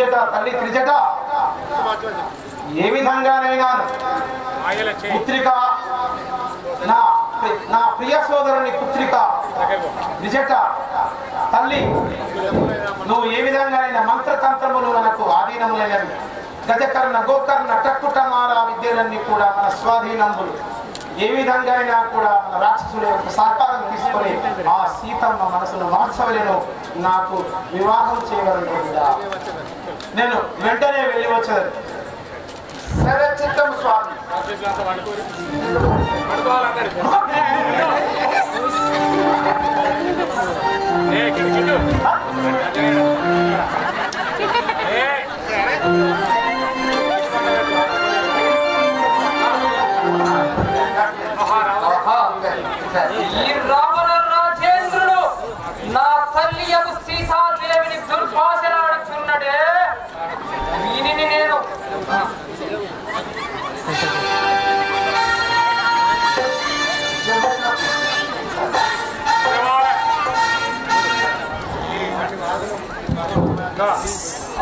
చేత తల్లి త్రిజట ఏ విధంగానైనా పుత్రిక నా ప్రియ సోదరుని పుత్రిక త్రిజట తల్లి నువ్వు ఏ విధంగానైనా మంత్రతంత్రములు మనకు ఆధీనములైనవి గజకర్ణ గోకర్ణ టక్కుటమాల విద్యలన్నీ కూడా మన స్వాధీనములు ఏ విధంగా అయినా కూడా మన రాక్షసుల యొక్క సహకారం తీసుకొని ఆ సీతమ్మ మనసును మార్చవలను నాకు వివాహం చేయవలను నేను వెంటనే వెళ్ళి వచ్చేది సరే చిత్తం స్వామి ఈ రావణ రాజేంద్రుడు నా తల్లియకు సీతాదేవిని దుర్భాషలాడుచున్నడే దీనిని నేను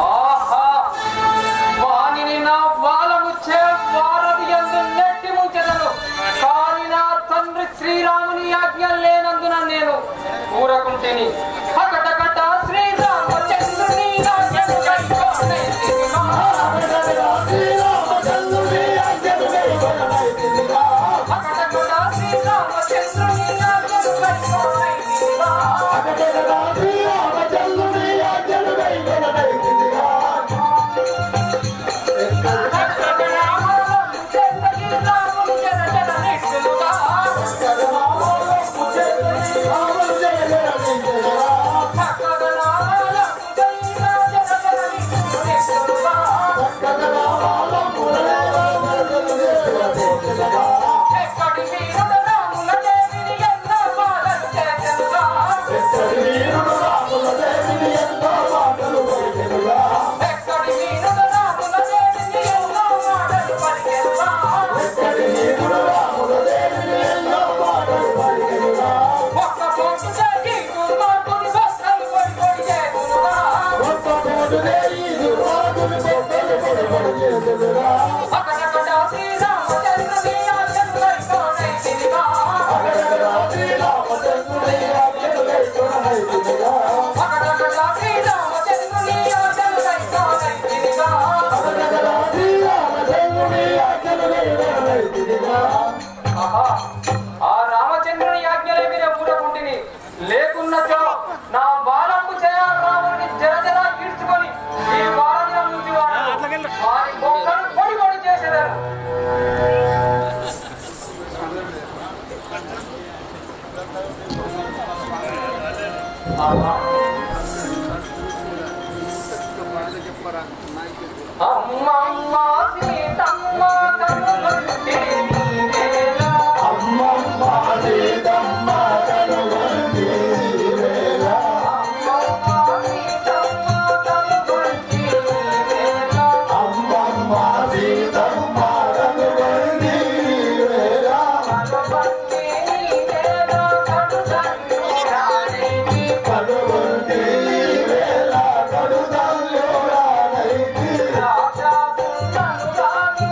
ఆహా వానిని నా వాలముచ్చే వారధి యందు నెట్టి ముంచెదను కానీ నా తండ్రి శ్రీరాముని ఆజ్ఞ లేనందున నేను ఊరకుంటేని హకటకట శ్రీరామచంద్రుని ఆజ్ఞను కైకొనైతినిగా హకటకట శ్రీరామచంద్రుని ఆజ్ఞను కైకొనైతినిగా లేకున్నచో నా బాలంపు చేయ రాముని జరజర ఈడ్చుకొని ఈ వారధిలో నుంచి వారి బొక్కలు పొడి పొడి చేసేదారు అమ్మమ్మ సీతమ్మ కనుగొంటి నీవేలా అమ్మమ్మ సీతమ్మ కనుగొంటి నీవేలా అమ్మమ్మ సీతమ్మ కనుగొంటి నీవేలా అమ్మమ్మ సీతమ్మ కనుగొంటి నీవేలా కనుగొంటి నీవేలా కడుదల్లు రాణికి కనుగొంటి నీవేలా కడుదల్లు రాణికి రాజా సుందరురాలు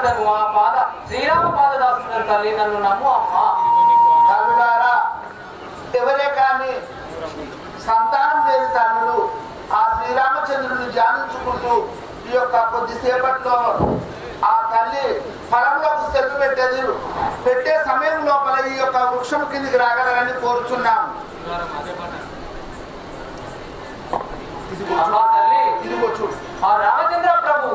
దాసుడను శ్రీరామ పాదదాసుడను తల్లి, నన్ను నమ్ము అమ్మా. తల్లులారా, ఎవరే కానీ సంతానం లేని తల్లులు ఆ శ్రీరామచంద్రుని ధ్యానించుకుంటూ ఈ యొక్క కొద్దిసేపట్లో ఆ తల్లి ఫలంలోకి చెరుకు పెట్టే సమయం లోపల ఈ యొక్క వృక్షం కిందికి రాగలరని కోరుచున్నాము. ఇదిగో చూడు, ఆ రామచంద్ర ప్రభు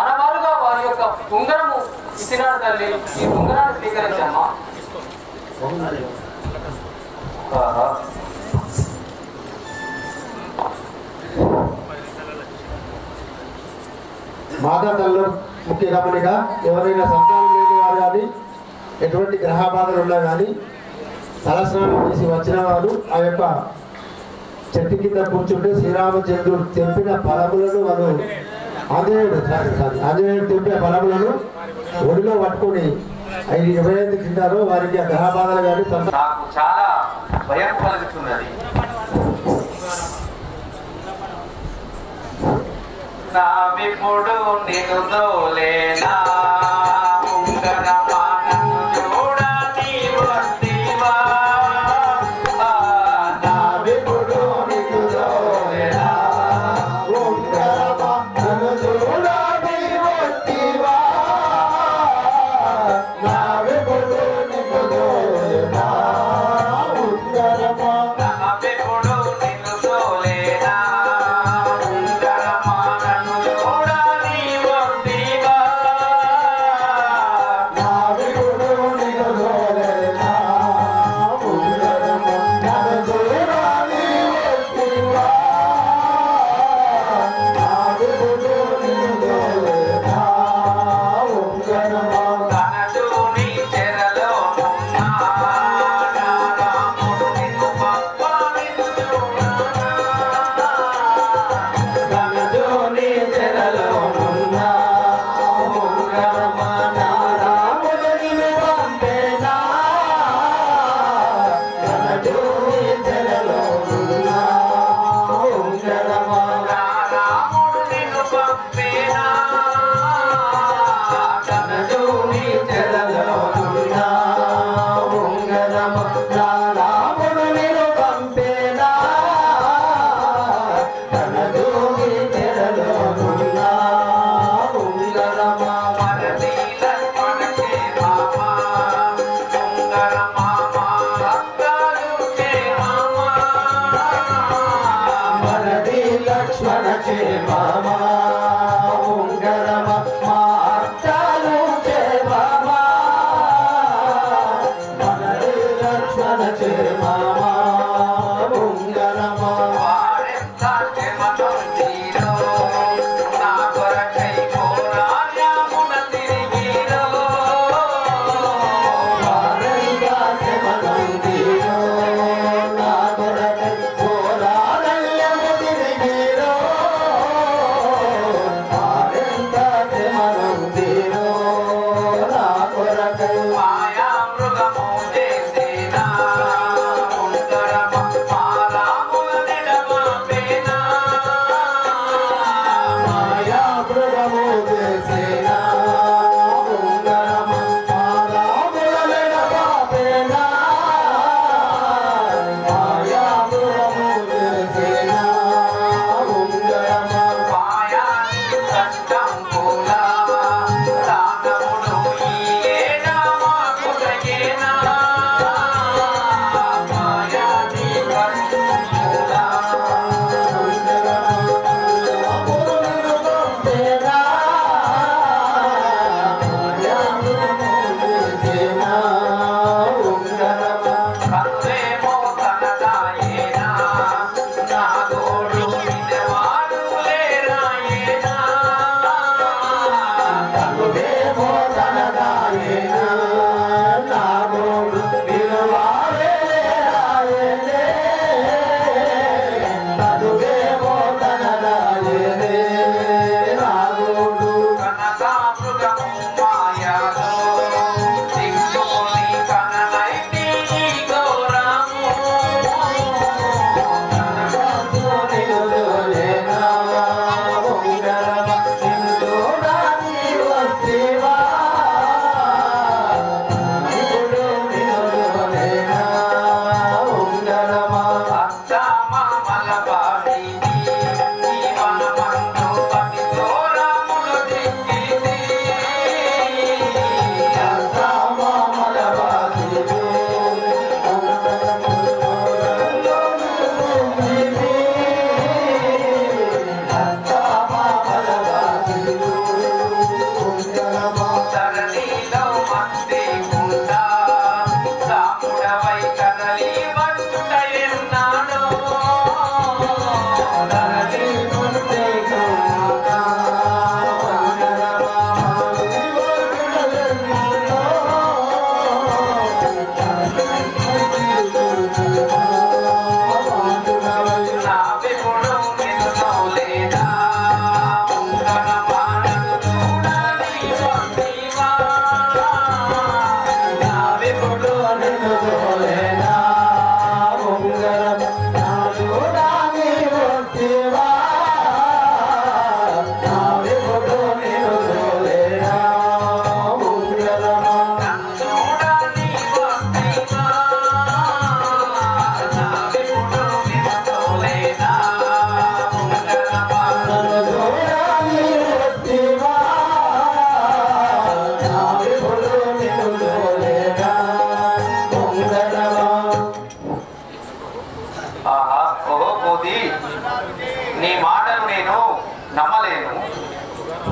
అనవాలుగా వారి యొక్క ఉంగరము ఇచ్చినాడు తల్లి. ఈ ఉంగరాన్ని స్వీకరించమ్మా. మాతా తల్లు ముఖ్య గమనిక, ఎవరైనా సంతానం లేని వారు కానీ ఎటువంటి గ్రహ బాధలు ఉన్నా కానీ తలస్నానం చేసి వచ్చిన వారు ఆ యొక్క చెట్టు కింద కూర్చుంటే శ్రీరామచంద్రుడు తెంపిన ఫలములను వారు ఆంజనేయుడు తెంపిన ఫలములను ఒడిలో పట్టుకొని అవి ఎవరైతే తింటారో వారికి ఆ గ్రహ బాధలు కానీ నాకు చాలా భయం కలుగుతున్నది. నా విపుడు నిన్ను దోలేనా ఉంగరమా నన్ను చూడని వస్తీవా. నా విపుడు నిన్ను దోలేనా ఉంగరమా నన్ను చూడని వస్తీవా. నా విపుడు నిన్ను దోలేనా ఉంగరమా. నా విపుడు నిన్ను దోలేనా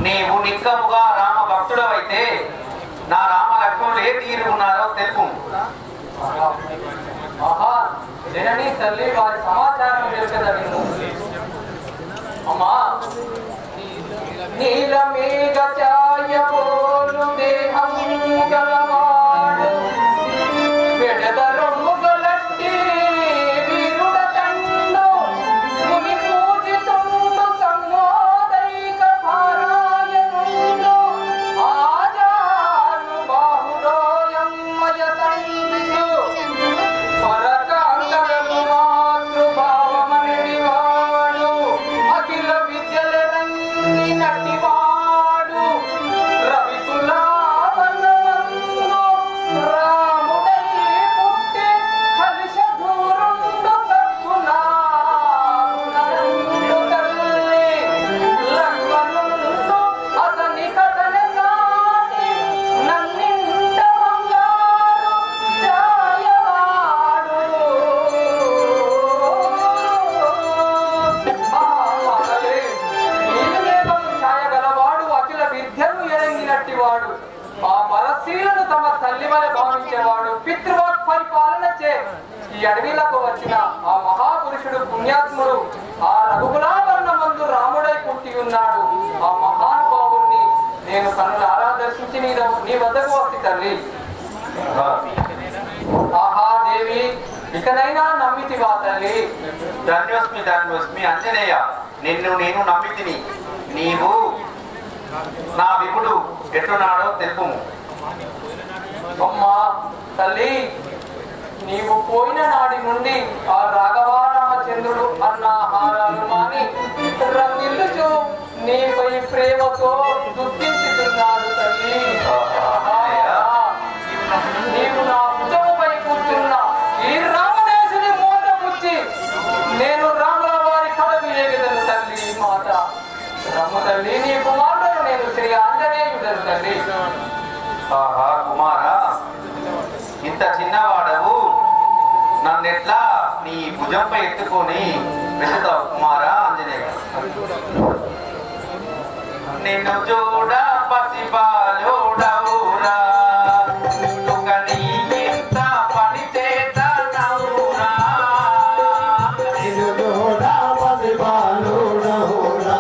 నీవు నిక్కముగా రామ భక్తుడవైతే నా రామ లక్ష్మణులు ఏ తీరు ఉన్నారో తెలుపు. ఆహా, జనని తల్లి వారి సమాచారం తెలిసేదాన్ని. అమ్మా, నీలమేఘ ఛాయపోలు దేహం గలవాడు వెడద రొమ్ముగలట్టి వీరుడ తండు ముని పూజితుండు సమ్మోదైక పారాయణుడు ఆజాను బాహుడోయమ్మయ తండ్రిడు పరకాంతరము మాతృభావమనివాడు అఖిల విద్యలన్నీ నటివాడు రవికులావనమందు రాముడై పుట్టి కలిశ దూరుండు సత్కులారునందు తల్లి లక్ష్మణుండు అతని కథని సాటి నన్నింట బంగారు ఛాయవాడు మహామహలే నీలమేఘం ఛాయగలవాడు అఖిల విద్యను ఎరంగినట్టివాడు ఆ పరశీలను తమ తల్లి వలె భావించేవాడు పితృవాక్ పరిపాలన చే ఈ అడవిలకు వచ్చిన ఆ మహాపురుషుడు పుణ్యాత్ముడు ఆ రఘుకులావర్ణమందు రాముడై పుట్టి ఉన్నాడు. ఆ మహానుభావుణ్ణి నేను కనులారా దర్శించి నీ వద్దకు వస్తి తల్లి. ఆహా దేవి, ఇకనైనా నమ్మితివా తల్లి? ధన్యోస్మి ధన్యోస్మి అంజనేయ, నిన్ను నేను నమ్మితిని. నీవు నా విపుడు ఎట్టున్నాడో తెలుపుము. అమ్మా తల్లి, నీవు పోయిన నాడి నుండి ఆ రాఘవారామచంద్రుడు అన్న హారాలు మాని రంగిల్లుచు నీపై ప్రేమతో దుఃఖించుతున్నాడు తల్లి. నీవు నా భుజముపై కూర్చున్న ఈ రామదేశుని మూట పుచ్చి నేను రాముల వారి కడకు ఏగదను తల్లి. మాట రమ్ము తల్లి, నీ కుమారుడు నేను శ్రీ ఆంజనేయుడను తల్లి. ఆహా కుమారా, ఇంత చిన్నవాడవు నన్నెట్లా నీ భుజంపై ఎత్తుకొని వెళుతావు కుమారా ఆంజనేయ? నిన్ను చూడ పసిబాలుడవురా ఇంత పని చేతనవురా. నిన్ను చూడ పసిబాలుడవురా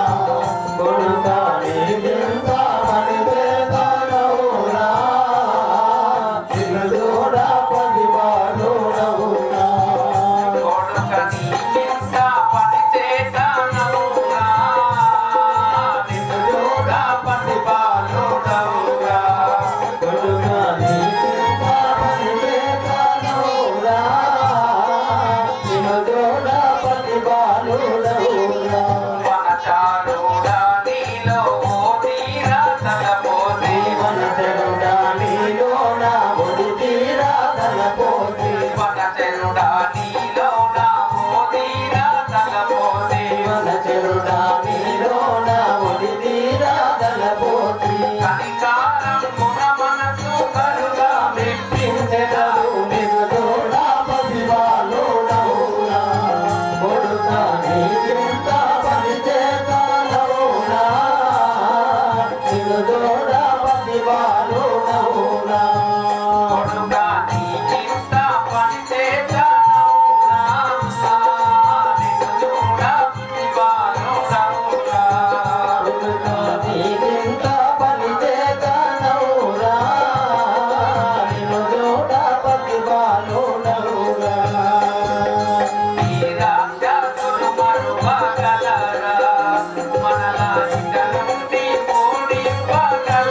కొడుకా నీకెంత పని చేతనవురా. నిన్ను చూడ పసిబాలుడవురా కొడుక నీకింత పని చేతనవురా. నిన్ను చూడ పసిబాలుడవురా. కొడుకా నీకెంత పని చేతనవురా. నిన్ను చూడ పసిబాలుడవురా. వనచారుడా నీలో ఓ తీరా తలపోసి. వనచెరుడా నీలోన ఒడి తీరా తలపోసి. వనచెరుడా నీలో నా ఓ తీరా తలపోసి. వనచెరుడా నీలోన ఒడి తీరా తలపోసి. కనికారం మున మనసు కరుగా మెప్పించెదవు. నిన్ను చూడ పసిబాలుడవురా కొడుకా నీకెంత పని చేతనవురా. నిన్ను చూడ పసిబాలుడవురా. కొడుకా నీకింత పని చేతనవురా. నిన్ను చూడ పసిబాలుడవురా. కొడుకా నీకెంత పని చేతనవురా. నిన్ను చూడ పసిబాలుడవురా. ఈ రాక్షసులు మరువగలరా? మనలా ఇక నుండి ఓడిపోగలరా?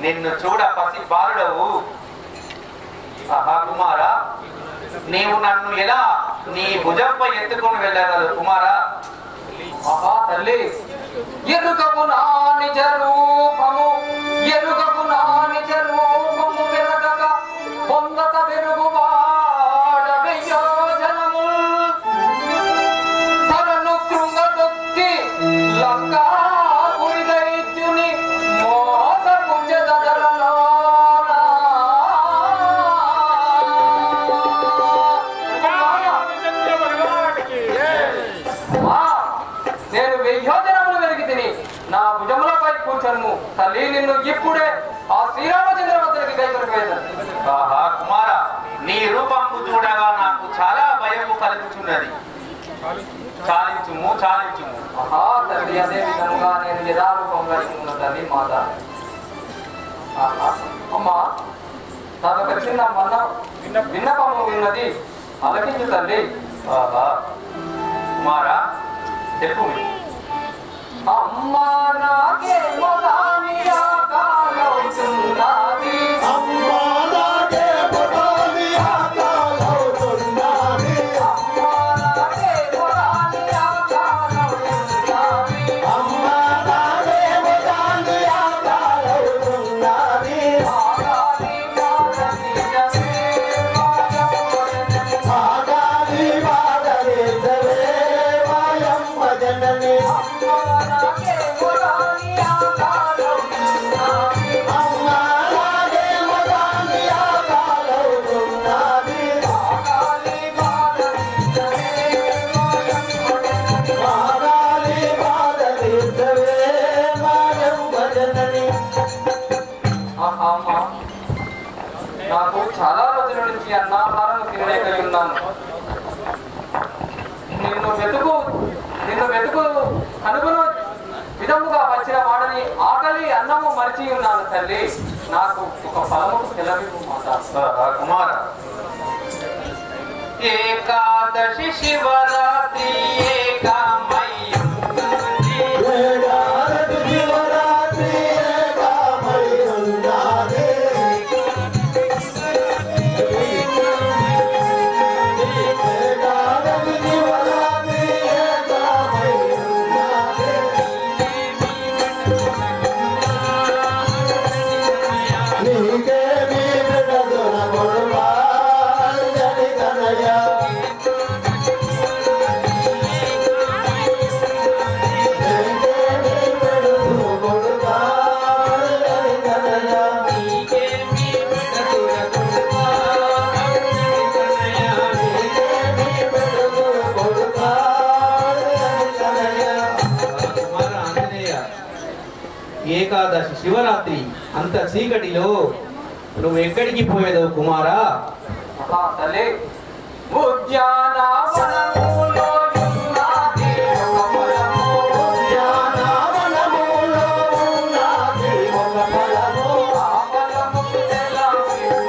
నిన్ను చూడ పసి బాలుడవు. ఆహా కుమారా, నీవు నన్ను ఎలా నీ భుజంపై ఎత్తుకొని వెళ్ళగలవు కుమారా? ఆహా తల్లి, ఎరుకపు నా నిజ రూపము, ఎరుకపు నా నిజ రూపము వెనకక పొందత వెరుగువాడవయ్యో జనము తనను కృంగదొక్కి లంకా పురిదైత్యుని మోసపు చెదడలలోన. నేను వెయ్యోజనములు వెలిగి తిని నా భుజములపై కూర్చొను తల్లి, నిన్ను ఇప్పుడే ఆ శ్రీరామచంద్ర వద్దరికి కైకొనిపోయేదాను. ఆహా కుమారా, నీ రూపము చూడగా నాకు చాలా భయము కలుగుతున్నది. చాలించుము చాలించుము. ఆహా తల్లి, అదే విధముగా నేను యథారూపంగా ఉన్న తల్లి మాత. ఆహా అమ్మా, తనొక చిన్న విన్నపము ఉన్నది, ఆలకించు తల్లి. ఆహా కుమారా, చెప్పు. అమ్మా నాకే మొదాని ఆకాలవుతున్నది, అమ్మా నాకే మొదాని ఆకాలవుతున్నది, అమ్మా నాకే మొదాని ఆకాలవుతున్నది, అమ్మా నాకే మొదాని ఆకాలవుతున్నది, ఆగాలి బాధని జనే ఆగాలి బాధని జనని, అమ్మా నాకే మొదాని ఆకాలవుతున్నది, అమ్మా నాకే మొదాని ఆకాలవుతున్నది, ఆగాలి బాధని జనే ఆగాలి బాధని జనని. ఆహా అమ్మా, నాకు చాలా రోజుల నుంచి అన్నాహారం తినలేక ఉన్నాను. నిన్ను వెతుకు కనుగొన విధముగా వచ్చిన వాడని ఆకలి అన్నము మరిచి ఉన్నాను తల్లి. నాకు ఒక ఫలము తెలవివు మాట. ఆహా కుమారా, ఏకాదశి శివరాత్రి ఏకామయ్యున్నది. ఏడాది శివరాత్రి ఏకామై ఉన్నది, ఏడాది శివరాత్రి ఏకామై ఉన్నది, నీకేమీ విడదున కొడువా జని కనయ, నీకేమీ విడదున కొడువా జని కనయ, నీకేమీ విడదున కొడువా జని కనయ. కుమార ఆంజనేయ, ఏకాదశి శివరాత్రి అంత చీకటిలో నువ్వు ఎక్కడికి పోయేదవు కుమారా? ఆహా తల్లి, ఉద్యానవనములో ఉన్నది ఒక ఫలము, ఉద్యానవనములో ఉన్నది ఒక ఫలము, ఆ ఫలము తెలవివు.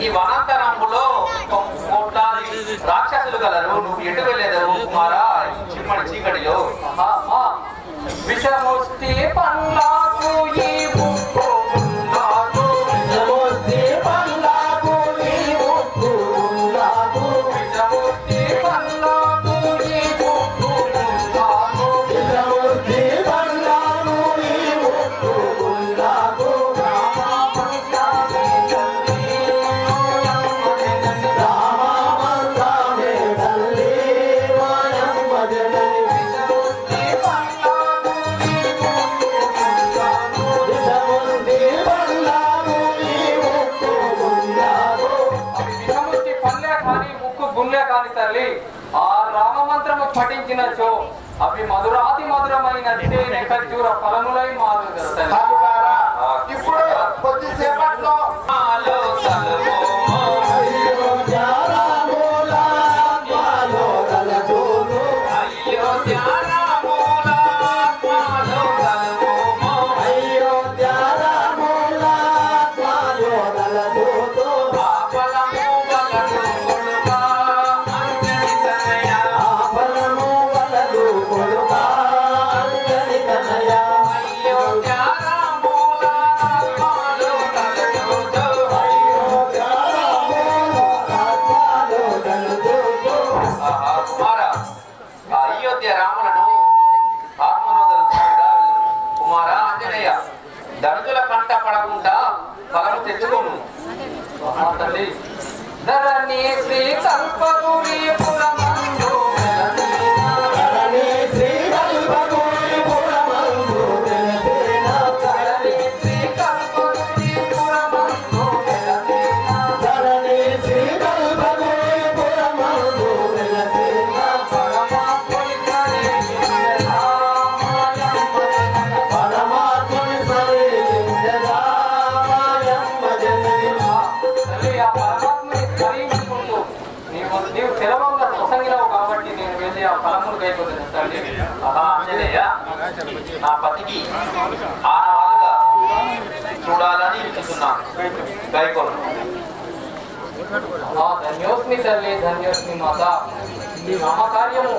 ఈ వనాంతరంలో కోట్లాది రాక్షసులు గలరు. నువ్వు ఎటు వెళ్ళేదరు కుమారా చిమ్మడి చీకటిలో? విషముష్టి పల్లాకు ఈ ముక్కు నాకు విషముష్టి పల్లాకు ఈ ముక్కు నాకు విషముష్టి పల్లాకు ఈ ముక్కు నాకు విషముష్టి పల్లాకు ఈ ముక్కు నాకు రామమంతానే తల్లి మాయమ్మ జనని విషముష్టి పల్లాకు గుండె కాని తల్లి ఆ రామ మంత్రము పఠించినచో అవి మధురాతి మధురమైన ఖర్జూర ఫలములై మారు. ఇప్పుడు కొద్దిసేపట్లో దళితుల కంట పడకుండా ఫలము తెచ్చుకోను. ధరణి శ్రీ కల్పగురి పురమందు ధరణి శ్రీ కల్పగురి పురమందు ధరణి శ్రీ కల్పగురి పురమందు ధరణి శ్రీ కల్పగురి పురమందు పరమాత్ముని నీవు తెలవంగా ప్రసంగినావు కాబట్టి నేను వెళ్ళి ఆ ఫలములు కైకొంటాను. ఆంజనేయ, నా పతికి ఆనవాలుగా చూడాలని ఇస్తున్నాను. గైకోను. ధన్యోస్మి తల్లి, ధన్యోస్మి మాత. ఈ మహాకార్యము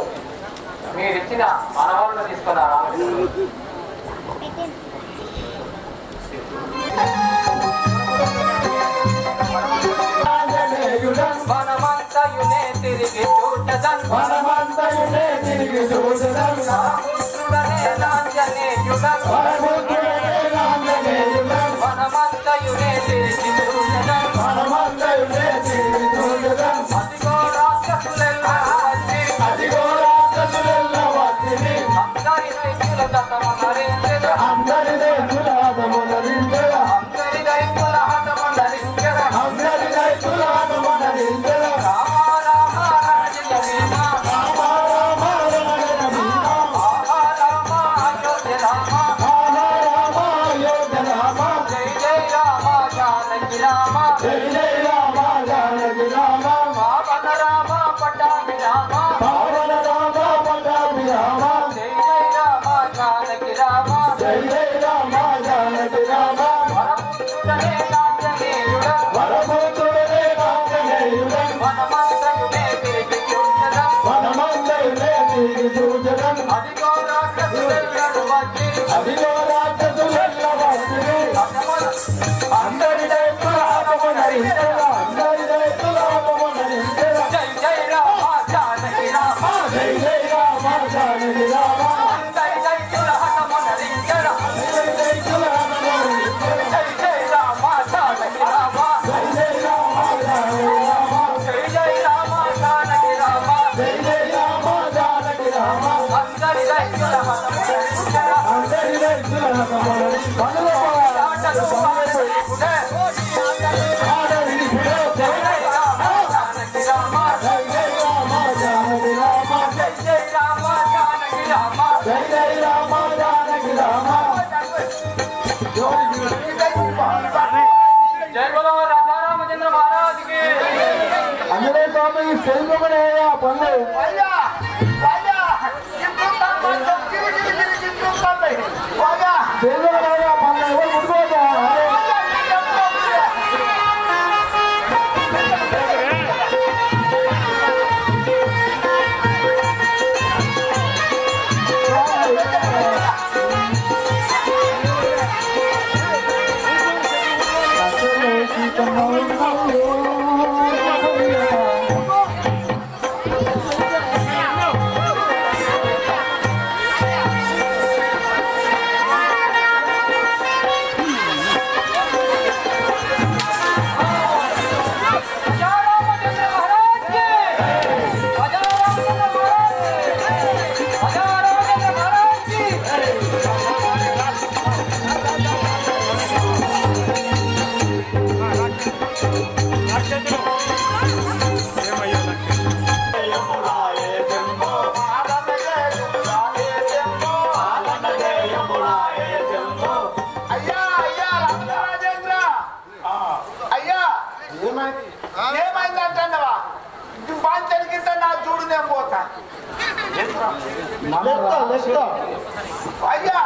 మీరిచ్చిన ఆనవాళ్ళను తీసుకున్నారా? మనమంతయునే తిరిగి చూడదన్ మనమంతయునే తిరిగి చూడదన్ పుత్రుడనే నాంజనేయుడన్ మనమంతయునే తిరిగి చూడదన్ మనమంతయునే తిరిగి చూడదన్ అదిగో రాక్షసులెల్లా వచ్చిరి అదిగో రాక్షసులెల్లా వచ్చిరి అందరి రైతుల దత్తమనరించెద అందరి రైతుల హతమనరించెద అందరి రైతుల హతమనరించెద అందరి రైతుల హతమనరించెద రామ రామ రణజయ భీమ రామ రామ రణజయ భీమ రామ రామ అయోధ్య రామ రామ రామ అయోధ్య రామ జై జై రామ జానకి రామ జై జై రామ జానకి రామ పావన రామ పట్టాభి రామ పావన రామ పట్టాభి రామ జై జై రామ జానకి రామ జై జై రామ జానకి రామ వరపుత్రుడనే నాంజనేయుడన్ వరపుత్రుడనే నాంజనేయుడన్ మనమంతయునే తిరిగి చూడదన్ మనమంతయునే తిరిగి చూడదన్ అదిగో రాక్షసులెల్లరు వచ్చిరి అదిగో రాక్షసులెల్ల వచ్చిరి అందరి రైతుల హతమనరించెద అందరి రైతుల హతమనరించెద జై జై రామ జానకి రామ జై జై రామ జానకి రామ అందరి రైతుల హతమనరించెద అందరి రైతుల హతమనరించెద జై జై రామ జానకి రామ జై జై రామ జానకి రామ జై జై రామ జానకి రామ జై జై రామ జానకి రామ అందరి రైతుల హతమనరించెద అందరి రైతుల హతమనరించెద జై బలో రాజా రామచంద్ర మహారాజ్ కి. అంజనేయ స్వామి తెలుగుమనేయ పనులు అయ్యా అయ్యా ఇప్పుడు అయ్యా తెలుగుమనేయ పనులు ఎవరు ముట్టుకోవద్దా? అయ్యా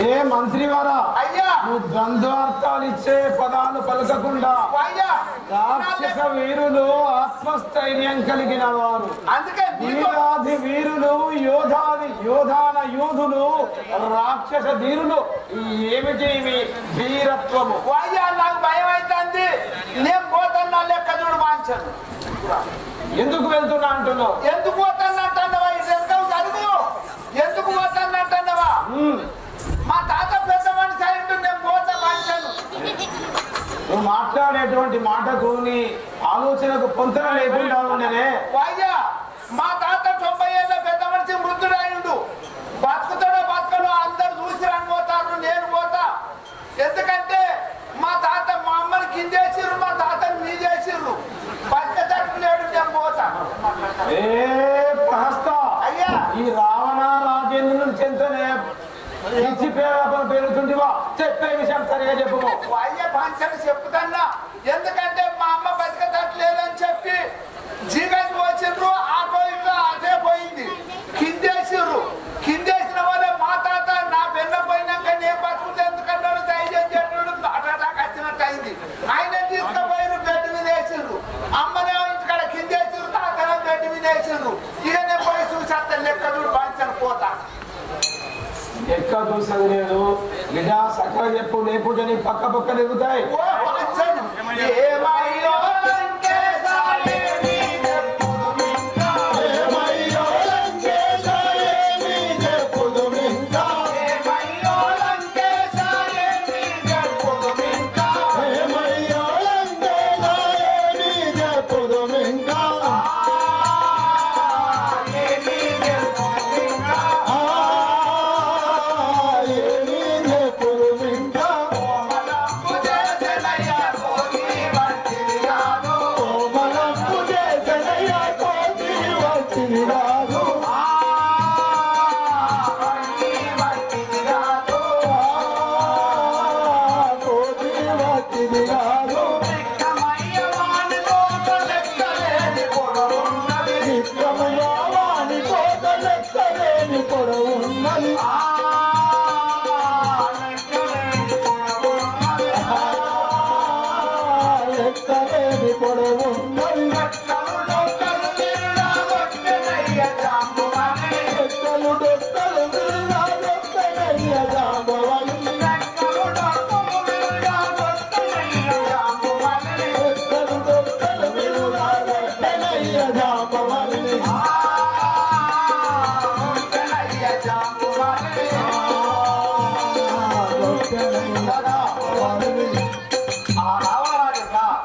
ఏ మంత్రి వారా అయ్యా నువ్వు ద్వంద్వార్థాలు ఇచ్చే పదాలు పలకకుండా అయ్యా రాక్షస వీరులు ఆత్మస్థైర్యం కలిగిన వారు అందుకే వీరాది వీరులు యోధాన యోధులు రాక్షస ధీరులు ఏమిటి వీరత్వము అయ్యా నాకు భయం అవుతుంది నేను పోతాను లెక్క చూడు వాంచను ఎందుకు వెళ్తున్నా అంటున్నావు ఎందుకు పోతాను అంటున్నావా చదువు ఎందుకు పోతాను అంటున్నావా మా తాత పెద్ద మనిషి అయిండు నేను పోతా వాంచను నువ్వు మాట్లాడేటువంటి మాటకు నీ ఆలోచనకు పొంతన లేకుండా ఉండనే అయ్యా మా తాత 90 ఏళ్ళ పెద్ద మనిషి వృద్ధుడు అయిండు బతుకుతాడో బతుకడో అందరు చూసి పోతారు నేను పోతా ఎందుకంటే మా తాత మా అమ్మని కిందేసిర్రు మా తాతని మీ చేసిర్రు బతికతట్టు లేడు నేను పోతా ఏ ప్రహస్త అయ్యా ఈ రావణ రాజేంద్రుని చెంతనే ఇచ్చి పేరుతుంటివా చెప్పే విషయం సరిగా చెప్పుకో అయ్యా పంచని చెప్తున్నా ఎందుకంటే మా అమ్మ బతికతట్టు లేదని చెప్పి జీవితం వచ్చిండ్రు ఆటో ఇట్లా అదే పోయింది కిందేసిన వాళ్ళే మా తాత నా వెన్న పోయినాక నేను బతుకుతే ఎందుకన్నాడు ధైర్యం చేయడు అటాటాక్ వచ్చినట్టు అయింది ఆయన తీసుకుపోయిన బెడ్ మీద వేసిండ్రు అమ్మనే ఇంటికాడ కిందేసిండ్రు తాతనే బెడ్ మీద వేసిండ్రు ఇక నేను పోయి చూసేస్తా లెక్క చూడు పంచను పోతా ఎక్కడ చూసేది లేదు నిజా సక్కగా చెప్పు లేకుంటే నీ పక్క పక్క తిరుగుతాయి ఓ పంచను ఏమయ్యో లంకేశాలే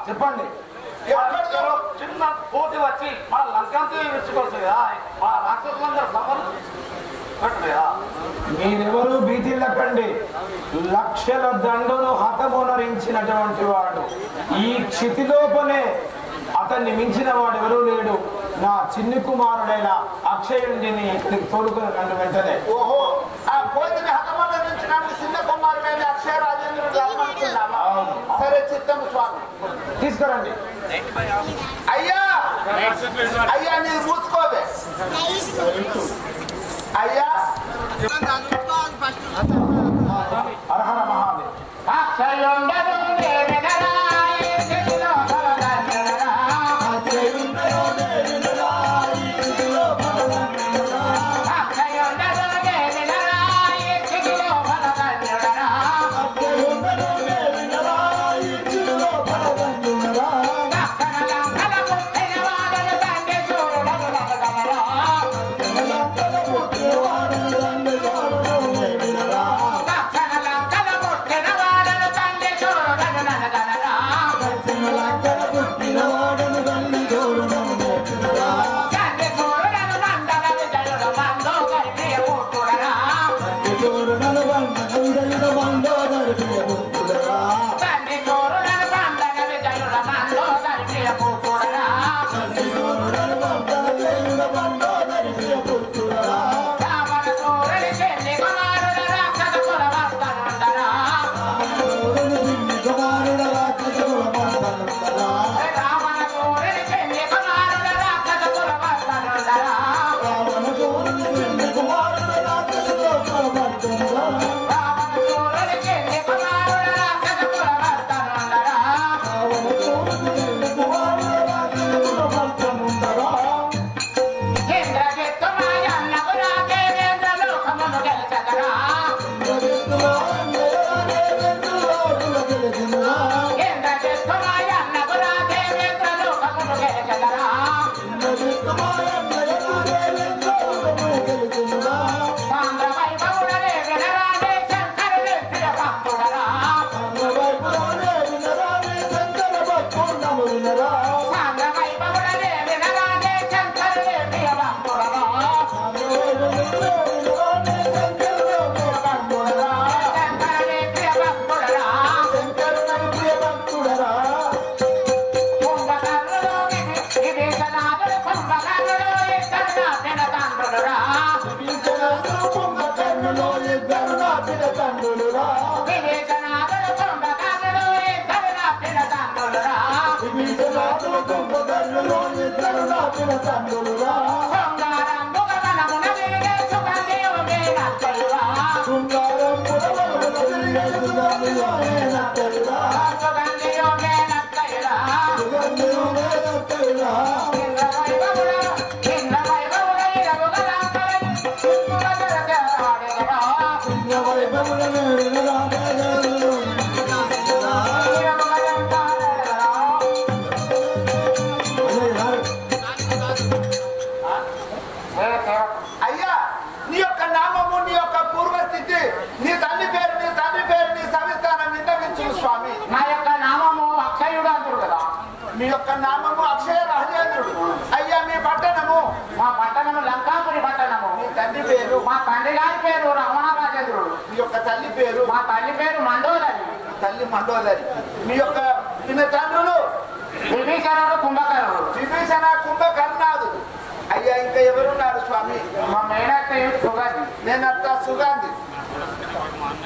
చెప్పండి చిన్న పోటీ వచ్చి మన లంకంతో విచ్చుకొస్తుంది కదా మన రాక్షసులందరూ సఫలు పెట్టలేదా మీరెవరు భీతిల్లకండి లక్షల దండును హతమునరించినటువంటి వాడు ఈ క్షితిలోపనే అతన్ని మించిన వాడు ఎవరూ లేడు నా చిన్ని కుమారుడైన అక్షయుడిని ఇక్కడికి తోడుకుని కండు వెంటనే ఓహో ఆ కోతిని హతమల్ల నుంచి నన్ను చిన్న కుమారుడైన అక్షయ రాజేంద్రుడు రమ్మనుకున్నావా సరే చిత్తము స్వామి తీసుకురండి అయ్యా అయ్యా నీవు మూసుకోవే అయ్యా హరహర మహాదేవ్ అయ్యా అయ్యా నీ యొక్క నామము నీ యొక్క పూర్వస్థితి నీ తల్లి పేరు నీ తండ్రి పేరు నీ సవిస్తానం విన్నవించు స్వామి. నా యొక్క నామము అక్షయుడు అంటారు కదా. మీ యొక్క నామము అక్షయ రాజేంద్రుడు. అయ్యా మీ పట్టణము మా పట్టణము లంకాపురి పట్టణము. మీ తండ్రి పేరు మా తండ్రి గారి పేరు రమణ రాజేంద్రుడు. మీ యొక్క తల్లి పేరు మా తల్లి పేరు మండోదరి. తల్లి మండోదరి. మీ యొక్క నిన్న తండ్రులు విభీషణుడు కుంభకర్ణుడు. విభీషణ కుంభకర్ణాదుడు. అయ్యా ఇంకా ఎవరున్నారు స్వామి? మా మేనత్త సుగంధి. నేనంత సుగాంధి.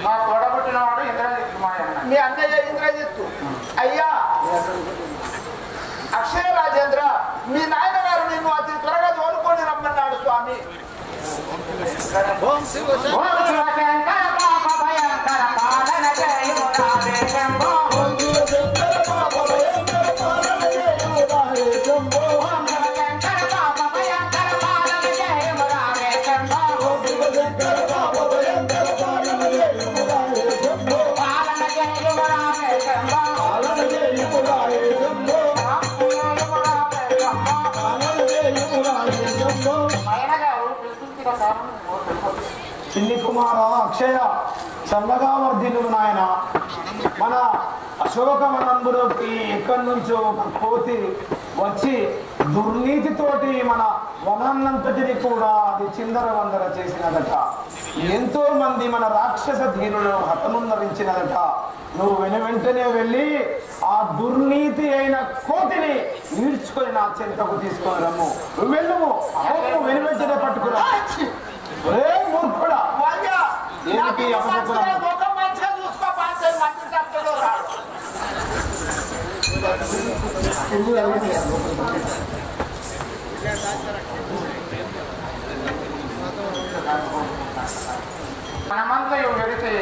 మా తోడబుట్టినవాడు ఇంద్రజిత్తు మా అన్న. మీ అన్నయ్య ఇంద్రజిత్తు. అయ్యా అక్షయ రాజేంద్ర మీ నాయన గారు నిన్ను అతి త్వరగా తోలుకొని రమ్మన్నాడు స్వామి. ఓం శివశంకర పాప భయంకర పాలన జయము రావే శంభో. ఓం శివశంకర పాప భయంకర పాలన జయము రావే శంభో. ఓం శివశంకర పాప భయంకర పాలన జయము రావే శంభో. ఓం శివశంకర పాప భయంకర పాలన జయము రావే శంభో. పాలన జయము రావే శంభో. పాలన జయము రావే శంభో. చిన్ని కుమార అక్షయ చల్లగా వర్ధిల్లు నాయన. మన అశోకవనంబులోకి ఎక్కడి నుంచో ఒక కోతి వచ్చి దుర్నీతితోటి మన వనాన్నంతటిని కూడా అది చిందర వందర చేసినదట. ఎంతో మంది మన రాక్షస ధీరులను హతమున్నరించినదట. నువ్వు వెంటనే వెళ్ళి ఆ దుర్నీతి అయిన కోతిని ఈడ్చుకొని నా చెంతకు తీసుకొని రమ్ము. నువ్వు వెళ్ళము వెనువెంటనే పట్టుకురా. మూర్ఖుడా దేనికి అపశకునం? ముఖం మంచిగా చూసుకో. మంచి శబ్దంలో రాడు. మనమంతా వెళితే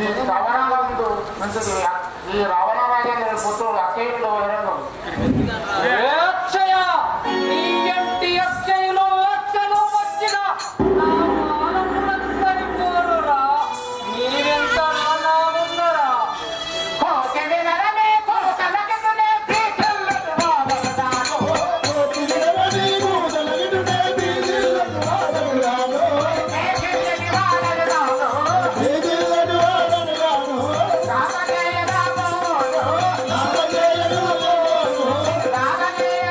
ఈ రవణంగా ముందు మంచిది. ఈ రవణ రాజేంద్ర పుత్రుడు అక్షయుడు వరణం. రామజయ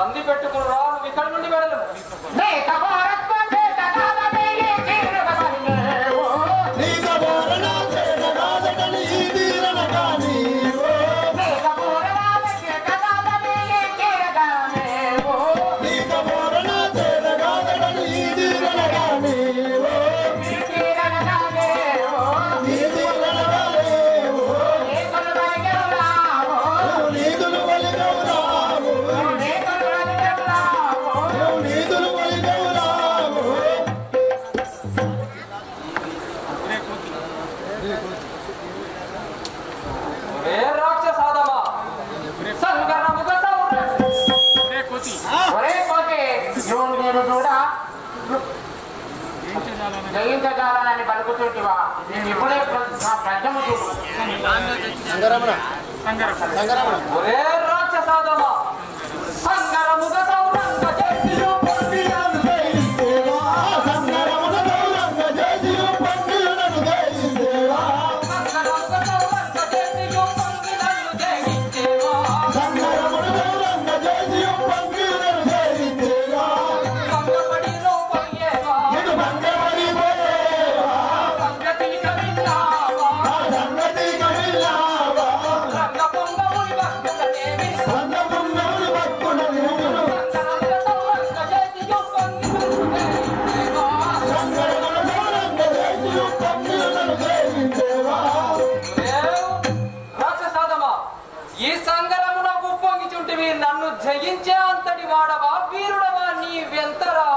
సంధి పెట్టుకుని రా, నువ్వు ఇక్కడ నుండి వెళ్ళను. జయించగలనని పలుకుతుంటివా? నేను ఇప్పుడే నా ప్రజము చూడు. ఒరే రాక్షసాదమా, సంగరముగ సౌరంగ చేసియు పండిలను జయించేవా, సంగరముగ సౌరంగ చేసియు పండిలను జయించేవా, సంగరముగ సౌరంగ చేసియు పండిలను జయించేవా, సంగరముగ సౌరంగ చేసియు పండిలను జయించేవా, సంగపడి లోపయ్యేవా, ఇది మంగపడి పోయేవా, సంగతి కవిన్నావా, సంగతి కవిన్నావా, రంగ పొంగముని భక్తులనేవి, రంగ పొంగముని భక్తులనేవి, సంగరముగ సౌరంగ చేసియు పండిలను జయించేవా, సంగరముగ సౌరంగ చేసియు పండిలను జయించేవా. రాక్షసాదమా, ఈ సంగరమునకు ఉప్పొంగిచుంటివి, నన్ను జయించే అంతటి వాడవా, వీరుడవా, నీవెంతరా?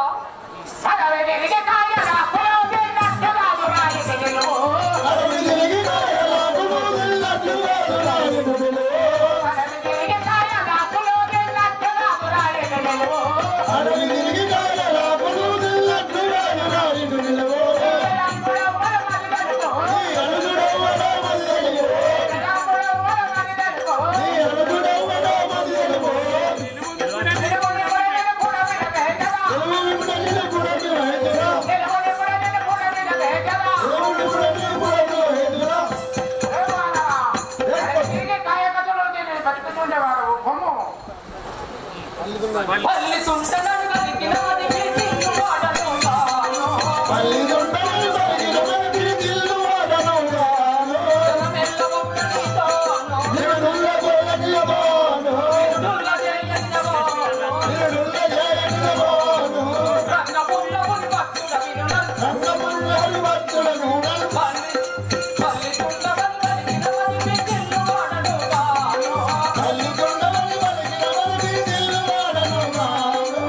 పల్లి సుంటనను కలిగినాది గిరిజిల్లు వాడను గాను, పల్లి సుంటనను కలిగినాది గిరిజిల్లు వాడను గాను, జనమెల్ల ఒక్కడితోను, నిరుడుల్ల గోలకియబోను, నిరుడుల్ల జయన్నబోను, నిరుడుల్ల జయన్నబోను, రంగపుల్లముని భక్తుల వినునన్, రంగపుల్లముని భక్తుల వినునన్, పల్లి సుంటనను కలిగినాది గిరిజిల్లు వాడను గాను, పల్లి సుంటనను కలిగినాది గిరిజిల్లు వాడను గాను.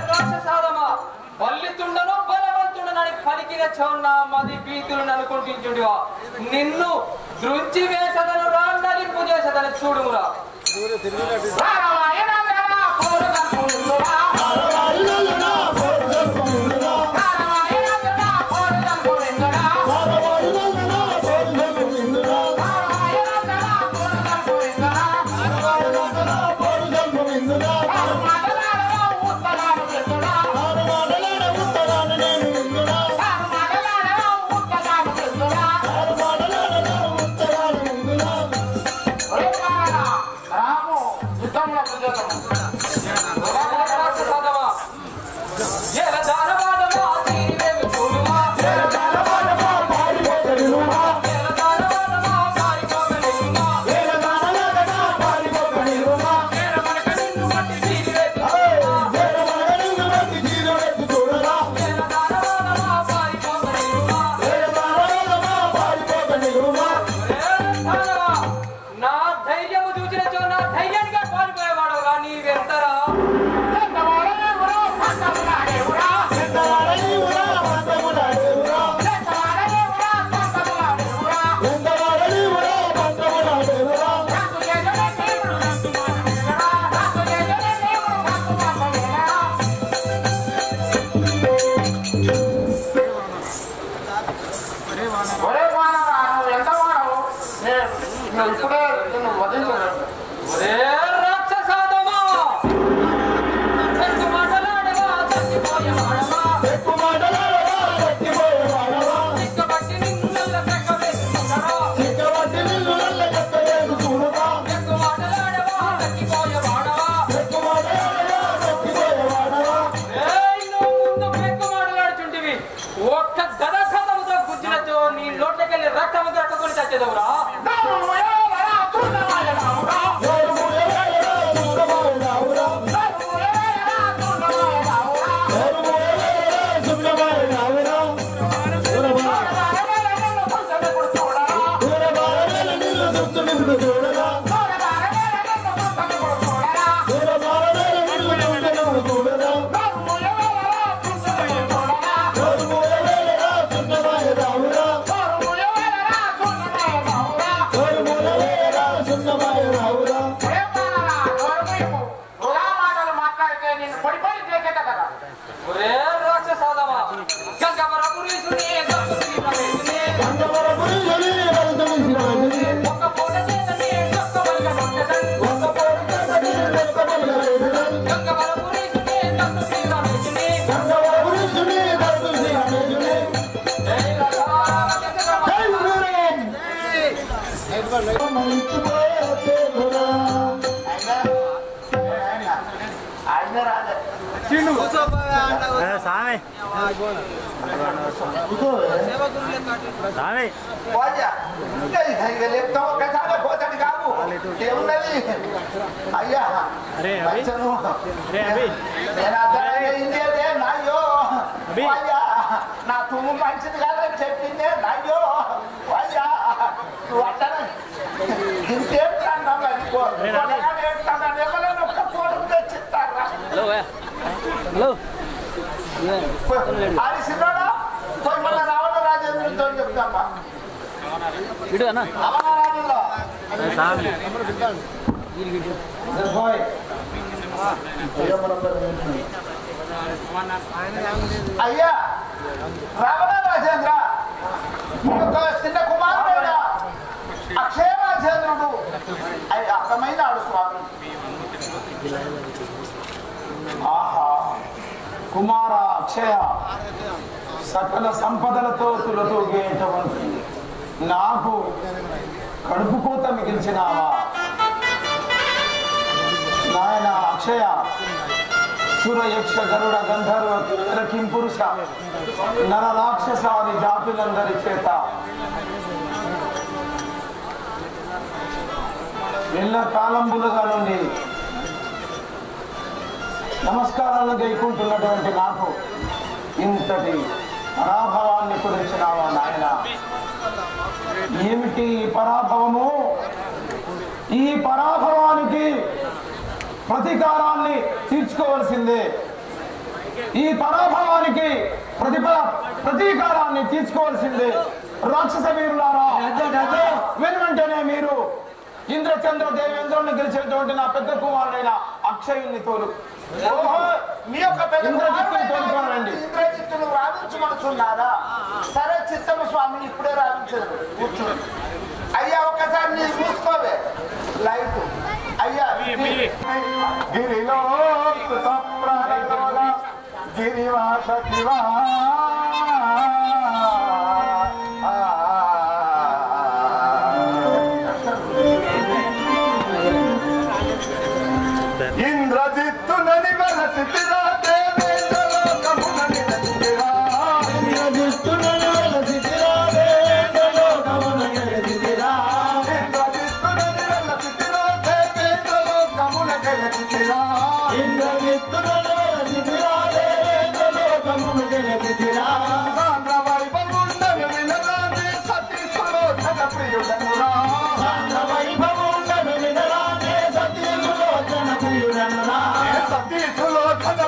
రాక్షసాదమా, బల్లితుండను బలవంతుడనని పలికిన చోన్న మది భీతులను అనుకుంటుంచుడివా, నిన్ను దృంచి వేసదను రాండలింపు చేసదని చూడుమురా. నా ధైర్యము చూసిన చో నా ధైర్యానికి పారిపోయేవాడు నీవెంతరా? ఇప్పుడే నిన్ను వదిలించలేదు. ఒరే రాక్షసాదమా, ఎక్కువ మాటలాడవా తగ్గిపోయేవాడవా, ఎక్కువ మాటలాడవా తగ్గిపోయేవాడవా, చిక్కబట్టి నిన్ను నల్ల చెక్క వేసుకుంటారా, చిక్కబట్టి నిన్ను నల్ల చెక్క వేసుకుంటారా, ఎక్కువ మాటలాడవా తగ్గిపోయేవాడవా, ఎక్కువ మాటలాడవా ఒక్క గదసముతో గుజ్జులతో నీ నోట్లకెళ్ళి రక్తము కట్టుకొని చచ్చేదవురా అయ్యా నా తుమ్ము మంచిది కాదని చెప్పిందే అయ్యో అయ్యా నువ్వు అట్లా ఇంకేంటాను ఒక్క ఫోటో తెచ్చిస్తారా అది సిద్ధోడా పోయి మళ్ళీ రావణ రాజేంద్రుడితో చెప్తామా అయ్యా రావణ రాజేంద్ర చిన్న కుమారుడైన అక్షయ రాజేంద్రుడు అర్థమైనాడు స్వామి. ఆహా కుమార అక్షయ సకల సంపదలతో తులతూగేటువంటి నాకు కడుపు కోత మిగిల్చినావా నాయన అక్షయ. సుర యక్ష గరుడ గంధర్వ కింపురుష నర రాక్షసాది జాతులందరి చేత ఎల్ల కాలంబులుగా నుండి నమస్కారాలను గైకుంటున్నటువంటి నాకు ఇంతటి పరాభవాన్ని కుదించినావా నాయన. ఏమిటి ఈ పరాభవము? ఈ పరాభవానికి ప్రతీకారాన్ని తీర్చుకోవలసిందే. ఈ పరాభవానికి ప్రతీకారాన్ని తీర్చుకోవాల్సిందే. రాక్షస వీరులారా, వెనువెంటనే మీరు ఇంద్రచంద్ర దేవేంద్రుని గెలిచేటువంటి నా పెద్ద కుమారుడైన అక్షయుని తోలు మీ యొక్క ఇంద్రజిత్తును రావించమనుచున్నారా? సరే చిత్తము స్వామిని ఇప్పుడే రావించదు కూర్చోండి. అయ్యా ఒకసారి నీ చూసుకోవే లైట్. అయ్యా గిరిలో గిరివాస శివా ఇంద్రజిత్తునని వెలసితిరా దేవేంద్రలోకమునని వెలసితిరా ఇంద్రజిత్తునని వెలసితిరా దేవేంద్రలోకమునని వెలసితిరా ఇంద్రజిత్తునని వెలసితిరా దేవేంద్రలోకమునని వెలసితిరా ఇంద్రజిత్తునని వెలసితిరా దేవేంద్రలోకమునని వెలసితిరా సాంద్ర వైభవుండను వినరానే సతీ సులోచన ప్రియుడనురా సాంద్ర వైభవుండను వినరానే సతీ సులోచన ప్రియుడనురా సతీ సులోచన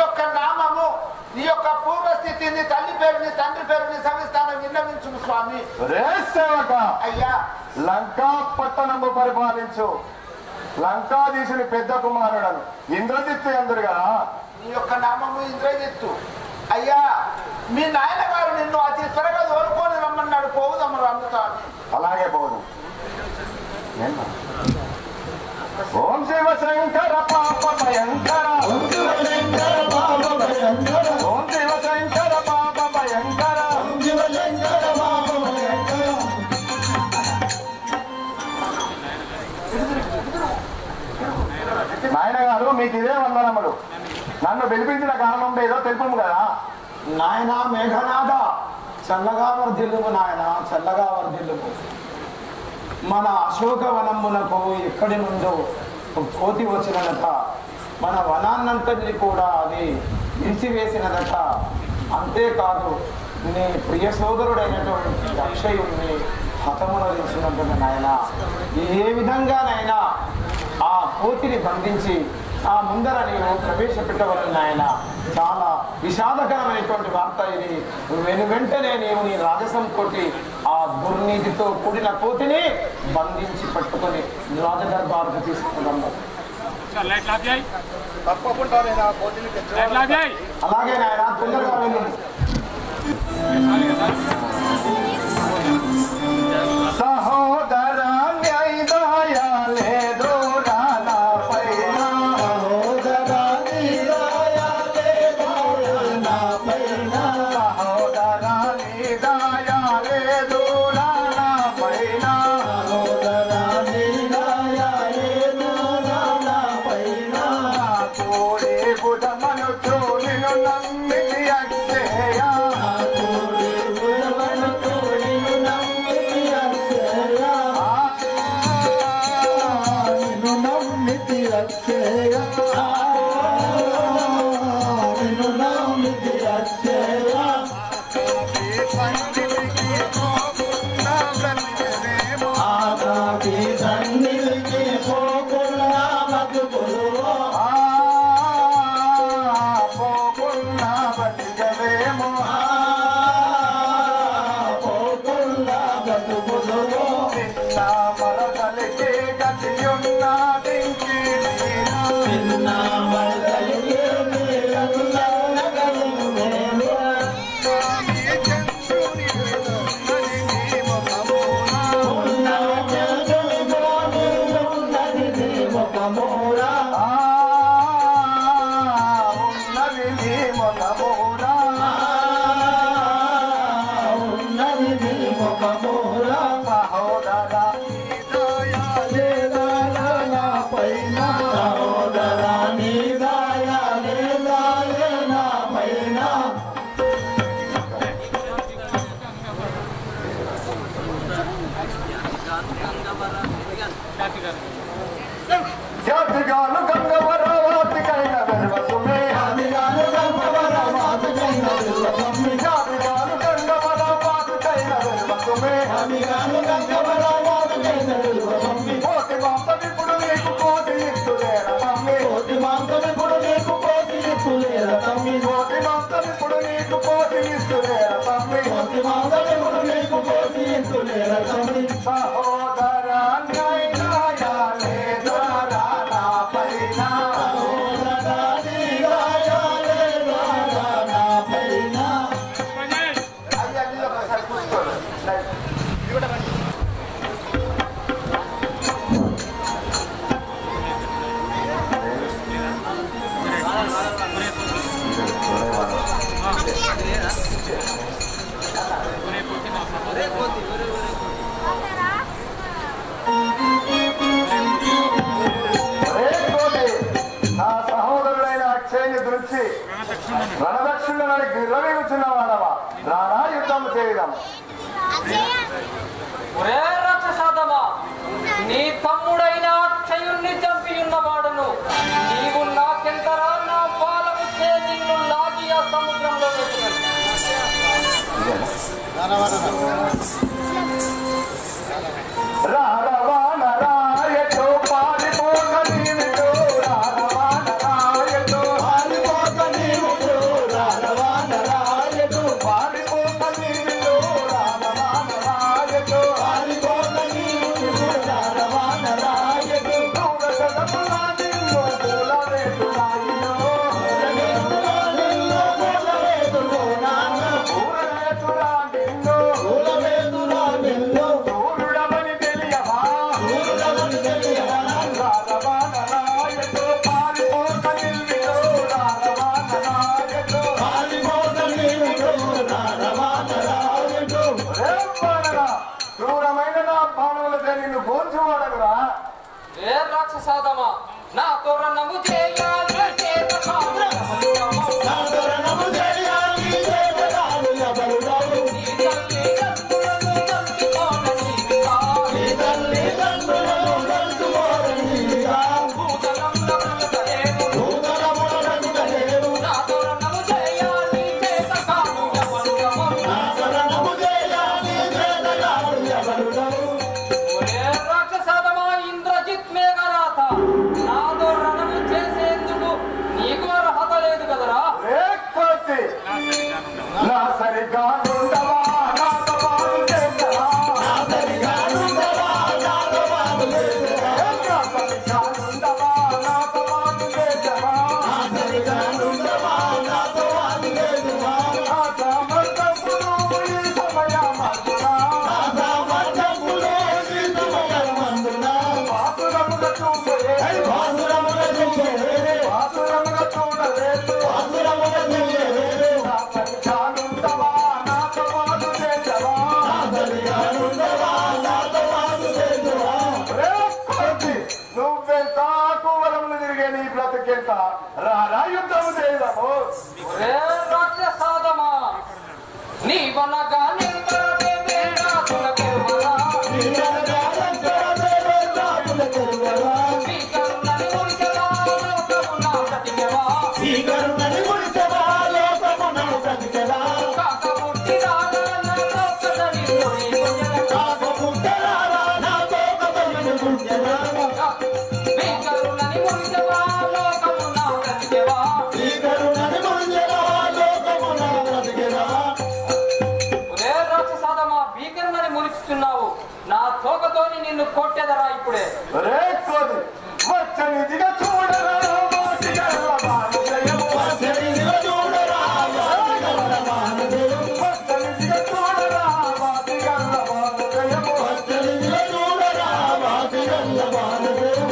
యొక్క నామము నీ యొక్క పూర్వస్థితిని తల్లి పేరుని తండ్రి పేరుని సవిస్తానం విన్నవించును స్వామి. సేవక అయ్యా లంకా పట్టణము పరిపాలించు లంకాధీశుని పెద్ద కుమారుడను ఇంద్రజిత్తు ఎందురుగా. నీ యొక్క నామము ఇంద్రజిత్తు. అయ్యా మీ నాయన గారు నిన్ను అతి త్వరగా తోలుకొని రమ్మన్నాడు. పోవుదమ్మ రమ్ముతాను. అలాగే పోదు. ఓం శివ శంకర పాప భయంకర ఓం శివ శంకర పాప భయంకర ఓం శివ శంకర పాప భయంకర ఓం శివ శంకర పాప భయంకర. నాయన గారు మీకు ఇదే వందనములు. నన్ను పిలిపించిన కారణం ఏదో తెలుపు కదా. నాయన మేఘనాథ చల్లగా వర్ధిల్లుము నాయన, చల్లగా వర్ధిల్లుము. మన అశోకవనమునకు ఎక్కడి నుండో కోతి వచ్చినదట. మన వనాన్నంతటిని కూడా అది విరిచివేసినదట. అంతేకాదు నీ ప్రియ సోదరుడైనటువంటి అక్షయుణ్ణి హతమునరించినట్టు నాయన. ఏ విధంగానైనా ఆ కోతిని బంధించి ఆ ముందర నీవు ప్రవేశపెట్టవలను నాయన. చాలా విషాదకరమైనటువంటి వార్త ఇది. వెంటనే నీవు నీ రాజసం కొట్టి ఆ దుర్నీతితో కూడిన కోతిని బంధించి పట్టుకొని రాజదర్బారుకు తీసుకున్నాము. అలాగే నాయన తొందరగా వెళ్ళి. సహోదర లేదు జాతిగాను గంగవరవాతికైన వెర్వసుమే జాతిగాను గంగవరవాతికైన వెర్వసుమే జాతిగాను గంగవరవాతికైన వెర్వసుమే జాతిగాను గంగవరవాతికైన వెర్వసుమే కోటి మాంసమిప్పుడు నీకు కోటి ఇస్తులేర తమ్మి కోటి మాంసమిప్పుడు నీకు కోటి ఇస్తులేర తమ్మి కోటి మాంసమిప్పుడు నీకు కోటి ఇస్తులేర తమ్మి కోటి మాంసమిప్పుడు నీకు కోటి ఇస్తులేర తమ్మి సహోదరా రణదక్షిణ గిర్రవేగుచున్న వాడవా రానా యుద్ధం చేయడం. ఒరే రాక్షసాదమా, నీ తమ్ముడైన అక్షయుణ్ణి చంపి ఉన్నవాడును నీవు నాకెంతరా నా పాలము చే నిన్ను లాగి ఆ సముద్రంలో వేసినను. రారవాణ రాయటో పారిపోక నీవిటో రారవాణ రాయటో పారిపోక నీవు రాక్షసాదమా నా తోరణము చేయాలి చేత కాదు నా తోరణము చేయాలి చేత కాదు ఎవరుడవు నీ తల్లి తండ్రులను తండ్రితోననిగా నీ తల్లి తండ్రులను కలుసుకోరనిగా భూతలంలో బ్రతకలేవు భూతలమున బ్రతుకలేవు నా తోరణము చేయాలి చేత కాదు ఎవరుడవు నా తోరణము చేయాలి చేత కాదు ఎవరుడవు ఒరే రాక్షసాదమా ఇంద్రజిత్ మేఘనాథ నా తోరణము చేసేందుకు నీకు అర్హత లేదు కదరా లేకపోతే నా సరిగా ఉండవా నాతో పాటు చేద్దవా నా సరిగా ఉండవా నాతో పాటు చేద్దవా నా సరిగా ఉండవా నాతో పాటు చేద్దవా నా సరిగా ఉండవా నాతో పాటు చేద్దవా నా సామర్థ్యములు ఈ సమయమందున నా సామర్థ్యములు ఈ సమయమందున వాసురముల చూపే వాసురముల చూపే వాసురముల చూడలే వాసురముల చూడలే నా సరిగానుండవా నాతో పాటు చేద్దవా నా సరిగానుండవా నాతో పాటు చేద్దవా నువ్వెంత కువలములు తిరిగే నీ బ్రతుకెంత రా యుద్ధము చేయదము ఒరే రాక్షసాదమా నీ వనగా నిందరదే వేదాసులకెరువరా నీ కరుణని మురిసెవా లోకమున బ్రతికెవా కాక పుట్టిరాగా నా లోకదని నీ కరుణని మురిసెవా లోకమున బ్రతికెవా ఒరే రాక్షసాదమా భీకరుణని మురిస్తున్నావు నా తోకతోని నిన్ను కొట్టెదరా ఇప్పుడే వచ్చనిదిగా చూడరా వాసిగల మానజయం వచ్చనిదిగా చూడరా వాసిగల మానజయం వచ్చనిదిగా చూడరా వాసిగల మానజయం వచ్చనిదిగా చూడరా వాసిగల మానజయం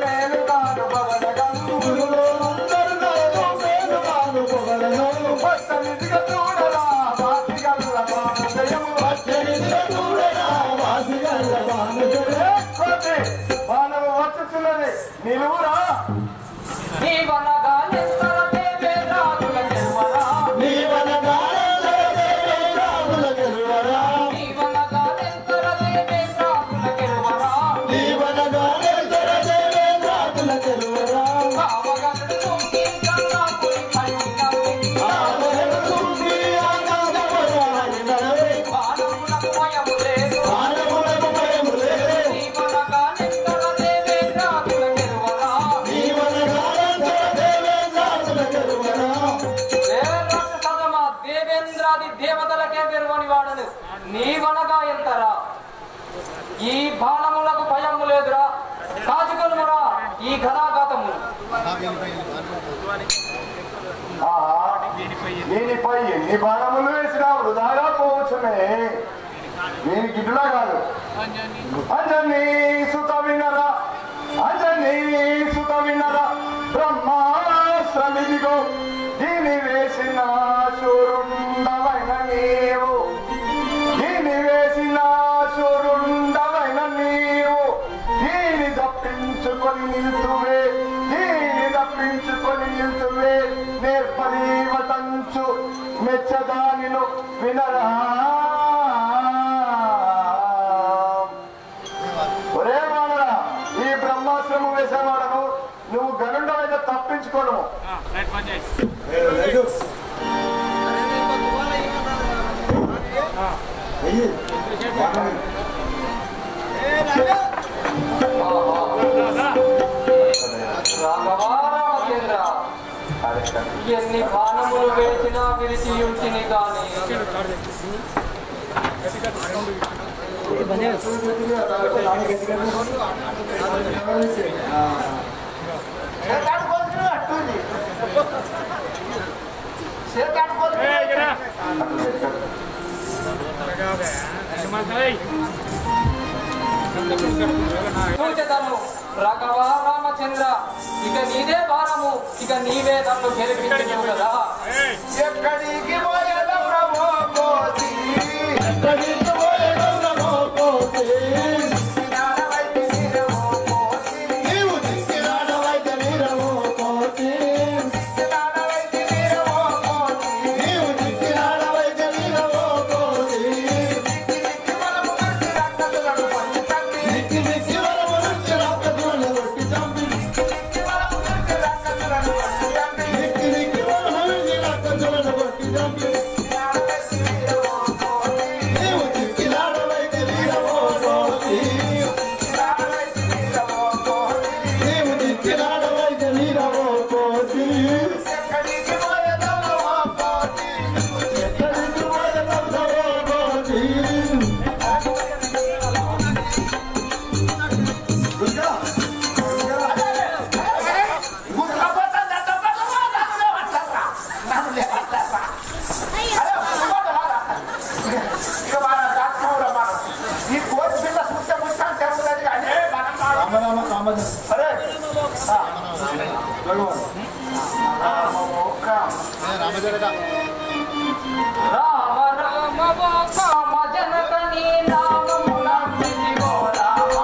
మేలు కాదు భవనగందు గురువులందరిలో మేలు కాదు భవనగందు వచ్చనిదిగా చూడరా వాసిగల మానజయం వచ్చనిదిగా చూడరా వాసిగల మానజయం మానవ వచ్చుతున్నది నిలువురా నీ వనగా నిందరదే వేదాసులకెరువరా నీ వనగా నిందరదే వేదాసులకెరువరా నీ వనగా నిందరదే వేదాసులకెరువరా నీ వనగా నిందరదే వేదాసులకెరువరా కావగలడు తుంగి కన్నాకుని కట్టి నవ్వి ఆవరణ తుంగి ఆకాశమురాని నడవే బాణమునకు భయము లేదు బాణములకు భయము లేదు నీ వనగా నిందరదే వేదాసులకెరువరా నీ వనగా నిందరదే వేదాసులకెరువరా ఏ రాక్షసమా దేవేంద్రాది దేవతలకే తెరువని వాడను నీ వనగా ఎంతరా ఈ బాణములకు భయము లేదురా కాచుకొనుమురా ఈ ఘనాఘాతము దీనిపై ఎన్ని బాణములు వేసినా వృధాగా పోవచ్చునే దీని గిడ్డులా కాదు అంజనీ సుత వినరా అంజనీ సుత వినరా బ్రహ్మాశ్రమిదిగో దీని వేసిన శూరుండవైన నీవు దీని వేసిన శూరుండవైన నీవు దీని తప్పించుకొని నిలుతువే దీని తప్పించుకొని నిలుతువే నేర్పరీవటంచు మెచ్చదానిను వినరా ఒరే వాడరా ఈ బ్రహ్మాశ్రమం వేసేవాడను నువ్వు గనుండవైతే తప్పించుకోను రాఘవా రామచంద్ర ఎన్ని బాణములు వేసినా విరిచి ఉంచిని కాని చూచెదను రాఘవ రామచంద్ర ఇక నీదే భారము ఇక నీవే నన్ను గెలిపించు కదా ఎక్కడికి పోయేదో ప్రభు కోసి ఎక్కడికి పోయేదో ప్రభు కోసి జ్ఞానమైతే నీరము రామ రామ ఓ కామ జనక నీ నామమున మిదిగో రామ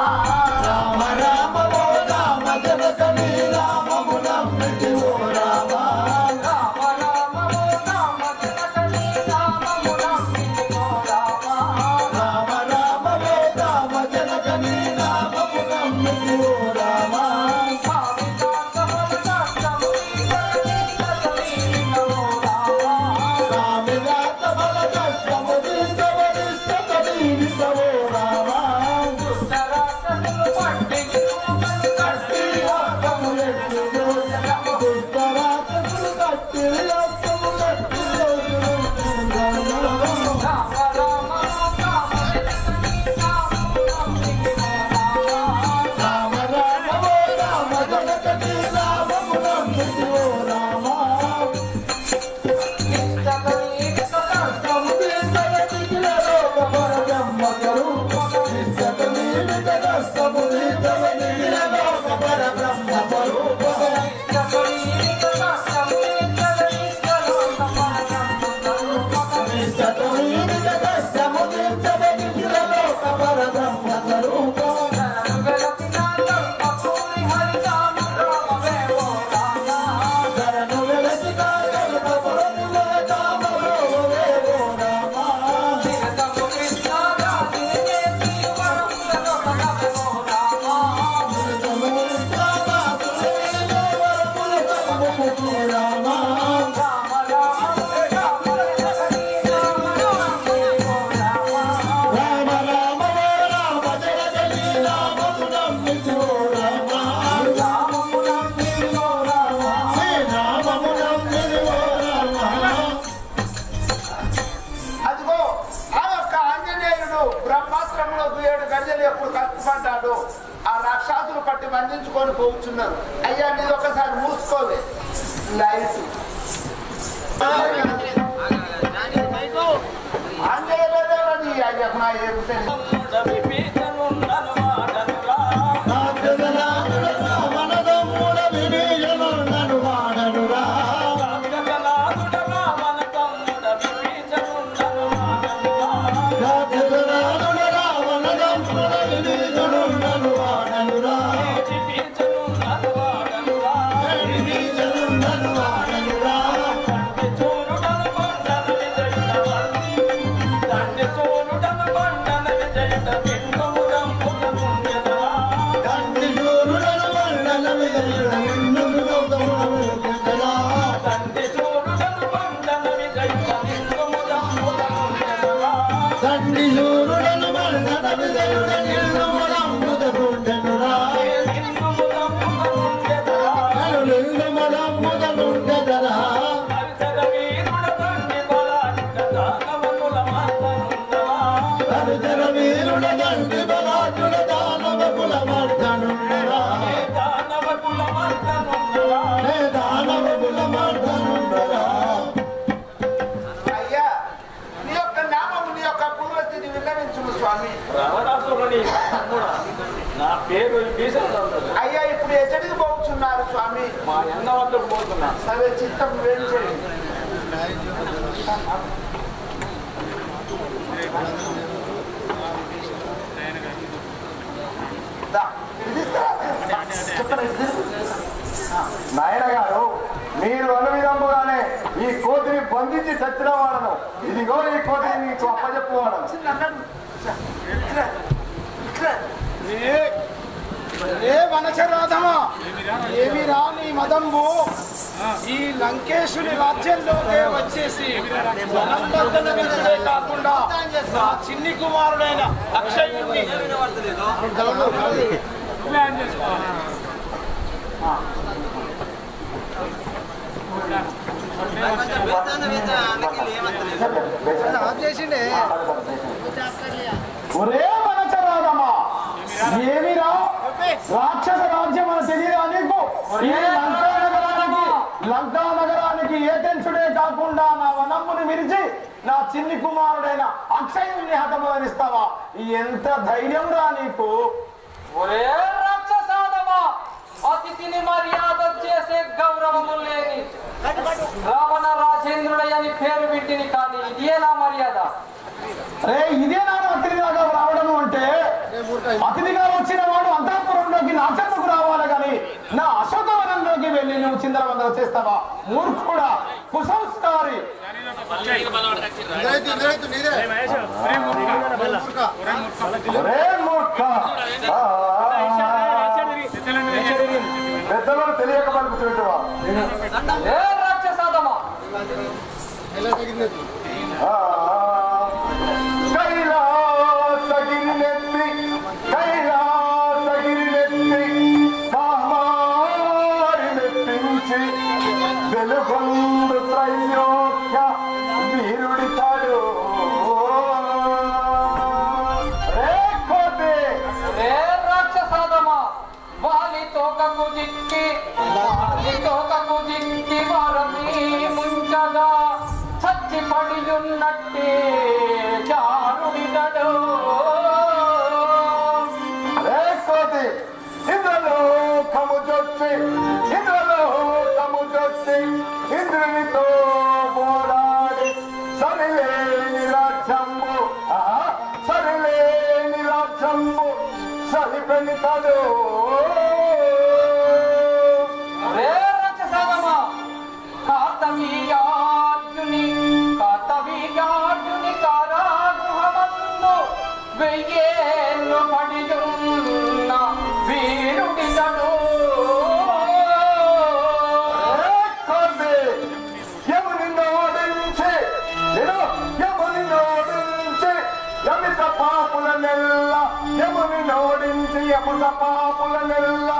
రామ రామ ఓ రామ జనక నీ నామమున మిదిగో రామ రామ రామ ఓ కామ జనక నీ నామమున మిదిగో రామ రామ రామ ఓ రామ జనక నీ నామమున మిదిగో రామ రామిదాత బల కష్టము తీర్చవరిస్తవో రామ కట్టి లోకములెత్తును దుష్టరాక్షసులు కట్టి లోకములెత్తును రామ రామ ఓ రామ జనక నీ నామమున మిదిగో రామ అదిగో ఆ యొక్క ఆంజనేయుడు బ్రహ్మాస్త్రంలో 7 గడియలు ఎప్పుడు కట్టుపడ్డాడు ఆ రాక్షసులు పట్టి బంధించుకొని పోతున్నారు. అయ్యా నీది ఒకసారి మూసుకోలే లైట్ ఆంజనేయుడు అయ్యకు నా ఏమిటే అయ్యా నీ యొక్క నామము నీ యొక్క పూర్వస్థితి విన్నవించుము స్వామి. నా పేరు అయ్యా ఇప్పుడు ఎక్కడికి పోతున్నారు స్వామి? మా అన్న వద్దకు పోతున్నా. సరే చిత్తం వేరు చేయండి. నాయన గారు మీరు అనువిధముగానే ఈ కోతిని బంధించి చచ్చిన వాడను. ఇదిగో ఈ కోతిని నీకు అప్పచెప్పువాడను. ఏ వనచరాధమా ఏమి రా నీ మదంబు ఈ లంకేశుని రాజ్యంలోకే వచ్చేసి వనంబద్ధమే కాకుండా నా చిన్ని కుమారుడైన అక్షయుణ్ణి ప్లాన్ చేసుకోవాలి. ఒరే వనచరాధమా ఏమిరా రాక్షస రాజ్యం అని తెలియదా నీకు? ఈ లంకా నగరానికి ఏ తెంచుడే కాకుండా నా వనమ్ముని విరిచి నా చిన్ని కుమారుడైన అక్షయుణ్ణి హతమనిస్తావా? ఎంత ధైర్యం రా నీకు? ఒరే రాక్షసాదమా, అతిథిని మర్యాద చేసే గౌరవము లేని రావణ రాజ రామచంద్రుడని పేరు వింటిని కానీ ఇదే నా మర్యాద. రే ఇదే నాడు అతిథిగా రావడము అంటే అతిథిగా వచ్చిన వాడు అంతఃపురంలోకి నా చెంతకు రావాలి కానీ నా అశోకవనంలోకి వెళ్ళి నువ్వు చిందరవందర చేస్తావా? మూర్ఖుడా, కుసంస్కారి. పెద్దలను తెలియక పలుకుతుంటవా? ఏ రాక్షసాదమా, కైలాసగిరినెత్తి కామారి మెప్పించి వెలుగొందు త్రైలోక్య వీరుడితాడు. ఏ రాక్షసాదమా, వాలి తోకకు జిక్కి వారని ముంచగా చచ్చి పడియున్నట్టే జారుడిదడు. ఇంద్రలో కముజొచ్చి ఇంద్రునితో పోరాడి సరిలేని రాజ్యంబు సరిపెనితడు. రే రాక్షసాదమా, కార్తవీర్యార్జుని కారాగృహమందు వెయ్యేళ్ళు పడియున్న వీరుడితడు. యముని నోడించి యమిత పాపుల నెల్ల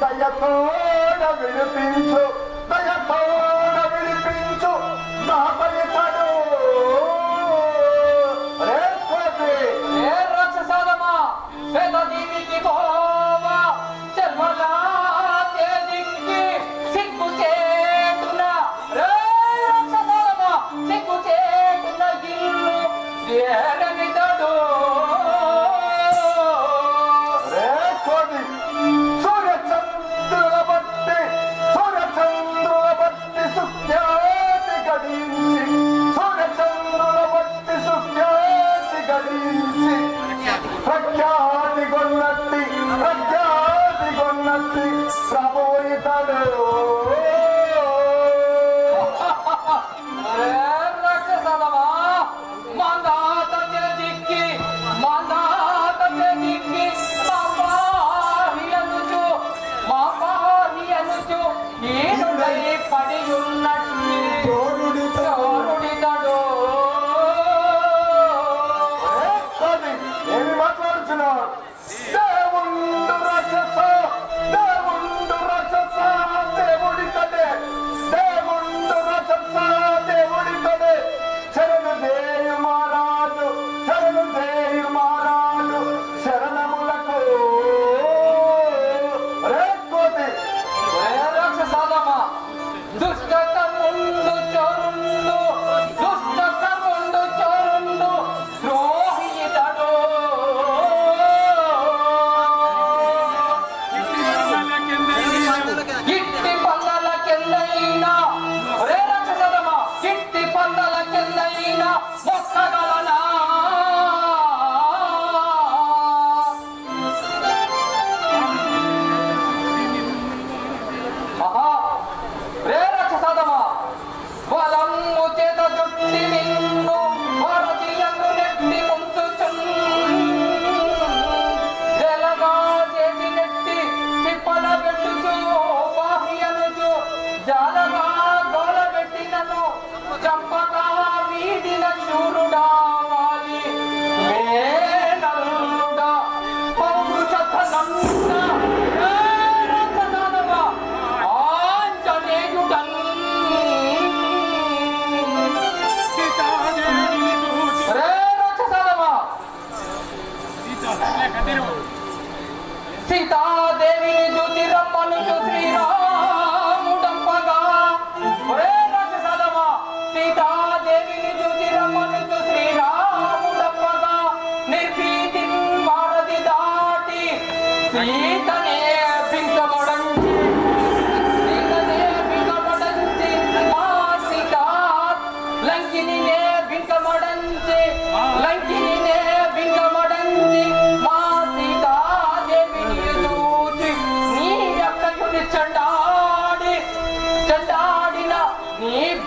దయతోడ విడిపించు దాపలితడు. ఏ రాక్షసాదమా, శ్వేతదీవికి పోవా చెల్వలా తేదిక్కి సిగ్గు చేటున. రే రాక్షసాదమా, సిగ్గు చేటున ఇల్లు చేరనిదడు. సూర్యచంద్రుల బట్టి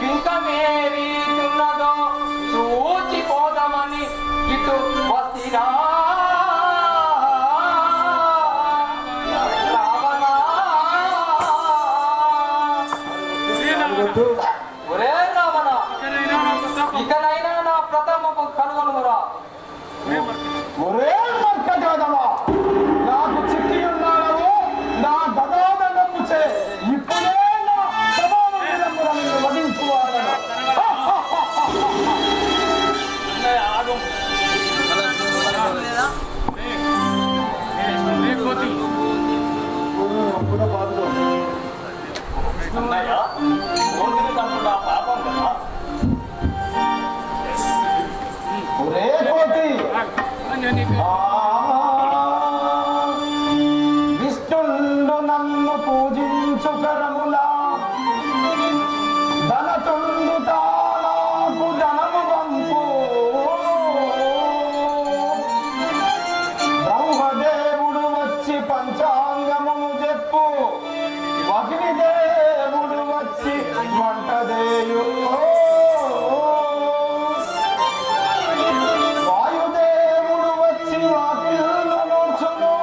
బింకమేరీతున్నదో చూచిపోదామని ఇటు వసిరా ఒరే రావణ, ఇకనైనా నా ప్రథమము కనుగొనురా. ఒరే మర్కజాదమా, నాకు చిక్కి ఉన్నాడవు నా గదాదండము చే ఇప్పుడే నా సభామందిరములను వధించువాడను. ఒరే కోతి, విష్ణుండు నన్ను పూజించు కరములా ధనతుండు తానాకు ధనము వంపు. బ్రహ్మదేవుడు వచ్చి పంచాంగమును చెప్పు, అగ్నిదేవుడు వచ్చి వంటదేయు, వాయుదేవుడు వచ్చి వాకిళ్ళు నూర్చును,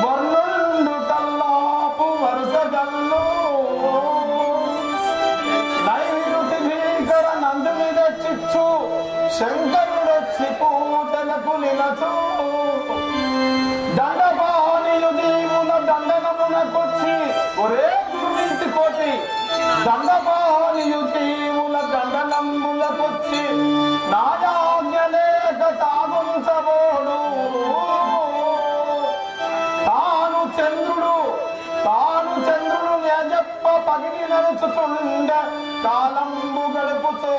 వర్ణుండు తల్లాపు వరుసగల్లు, నైరుతి భీకర నందు మీద చిచ్చు శంకరుడొచ్చి పూటలకు నిలచు, దండపాణియు దేవుల దండనమునకొచ్చి ఒరే గురువింటి కోటి, దండపాణియు దేవుల దండనంబులకొచ్చి నాయాజ్ఞలేక తాగుంచబోడు. తాను చంద్రుడు నేజప్ప పగిలి నడుచుతుండ కాలంబు గడుపుతూ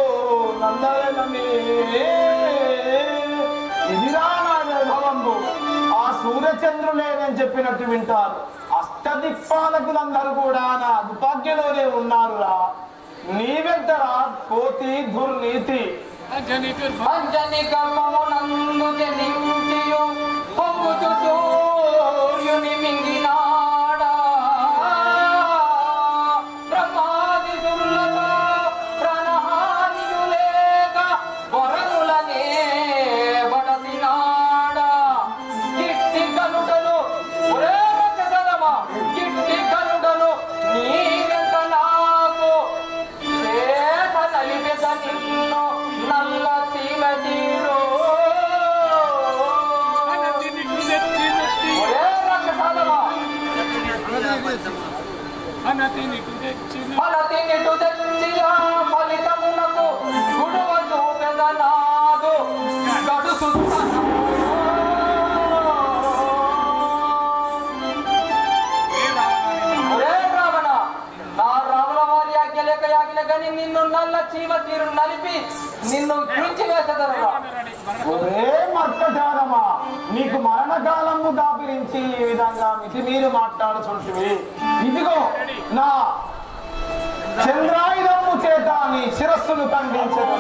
నందనమే ఇదిరా నా వైభవంబు. ఆ సూర్యచంద్రులేనని చెప్పినట్టు వింటారు. అష్టదిక్పాలకులందరూ కూడా నా దుపాగ్యలోనే ఉన్నారురా. నీవెంతరా కోతి దుర్నీతి. అంజని కర్మమునందు జనించియు పొంగుచు సూర్యుని మింగినాడా, బ్రహ్మాది దుర్లతో ప్రాణహానియు లేక వరములనే బడసినాడా. గిట్టి కనుడలు ఒరే రక్షసదమా, గిట్టి కనుడలు నీవెంత నాకు చేత నలిపెద నిన్ను నల్ల సీమ తీరు. ఒరే రక్షసదమా, ఫలతినిటు తెచ్చియా ఫలితమునకు గుడువ చూపెదనాదు గడుసు. ఒరే రావణ, నా రాముల వారి ఆజ్ఞ లేక యాగిన గని నిన్ను నల్ల చీమ తీరు నలిపి నిన్ను గురించి వేసదరురా. ఒరే మర్కజాదమా, నీకు మరణకాలము దాపిరించి ఈ విధంగా మితిమీరి మాట్లాడుచుంటివి. ఇదిగో నా చంద్రాయుధము చేత నీ శిరస్సును ఖండించదు.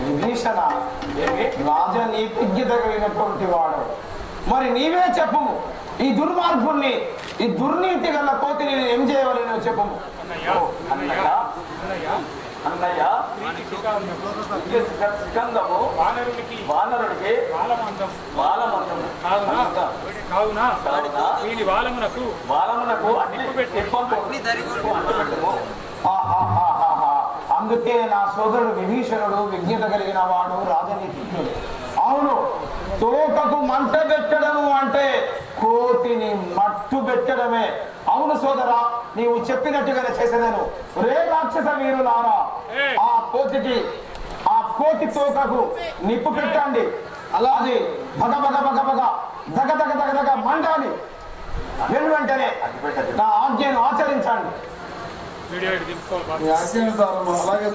విభీషణ రాజనీతిజ్ఞత కలిగినటువంటి వాడు. మరి నీవే చెప్పము, ఈ దుర్మార్గుల్ని, ఈ దుర్నీతి గల కోతిని ఏం చేయవలెనో చెప్పము. అన్నయ్య సికందము వానరుడికి బాలమందము కావున వీని బాలమునకు అందుకే నా సోదరుడు విభీషణుడు విజ్ఞత కలిగిన వాడు, రాజనీతిజ్ఞుడు. అవును, తోకకు మంట పెట్టడము అంటే కోతిని మట్టు పెట్టడమే. అవును సోదరా, నీవు చెప్పినట్టుగానే చేసేదాను. రే రాక్షస వీరులారా, ఆ కోతి తోకకు నిప్పు పెట్టండి. అలాగే భగ భగ భగ భగ దగ దగ దగ దగ మండాలి. వెంటనే నా ఆజ్ఞను ఆచరించండి. అలాగే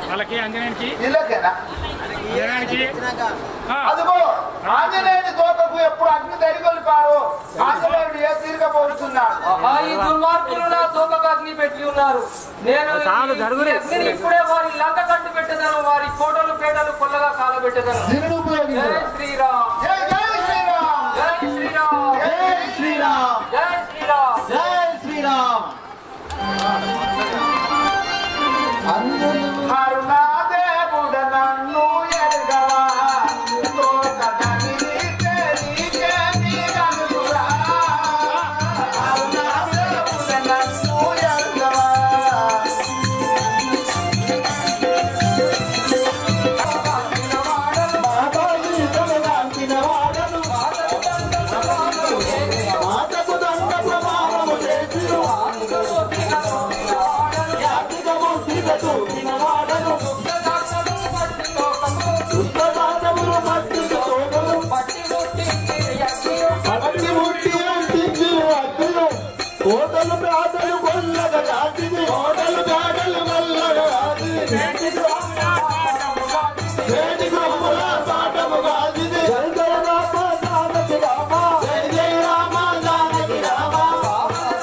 వాళ్ళకి ఆంజనేయునికి అదిగో ఆంజనేయుని తోటకు ఎప్పుడు అగ్ని తరిగొలిపారు, ఆంజనేయుడు ఏ తీరుగా పోతున్నాడు. ఈ దుర్మార్గులు నా తోకకు అగ్ని పెట్టి ఉన్నారు. నేను అగ్నిని ఇప్పుడే వారి లంక కట్టు పెట్టేదాను, వారి కోటలు పేటలు కొల్లగా కాలబెట్టేదాను. జై శ్రీరామ్, జై జై శ్రీరామ్, జై శ్రీరామ్, జై శ్రీరామ్, జై శ్రీరామ్, జై శ్రీరామ్. అరుణాదేవుడ నన్ను ఎరగవా, అరుణాదేవుడ నన్ను ఎరగవా. ఓటలు ప్రాతలు కొల్లగా దాటిది, ఓటలు గాడలు మల్లగా దాటిది, వేడి గొప్పల పాఠము కాదిది. జై జయ రామ జానకి రామ, జై జయ రామ జానకి రామ,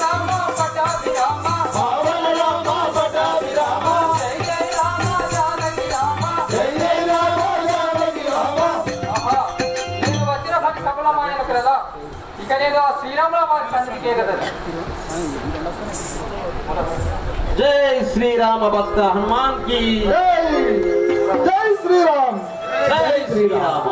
రామ పటాభి రామ, పావన రామ పటాభి రామ, జై జై రామ జానకి రామ. జై జయ రామ జానకి రామ. నేను వచ్చిన పని సఫలమైన కదా. ఇక నేను ఆ శ్రీరాముల వారి సన్నిధికే కదా. जय श्री राम भक्त हनुमान की జై శ్రీరామ్, जय श्री राम।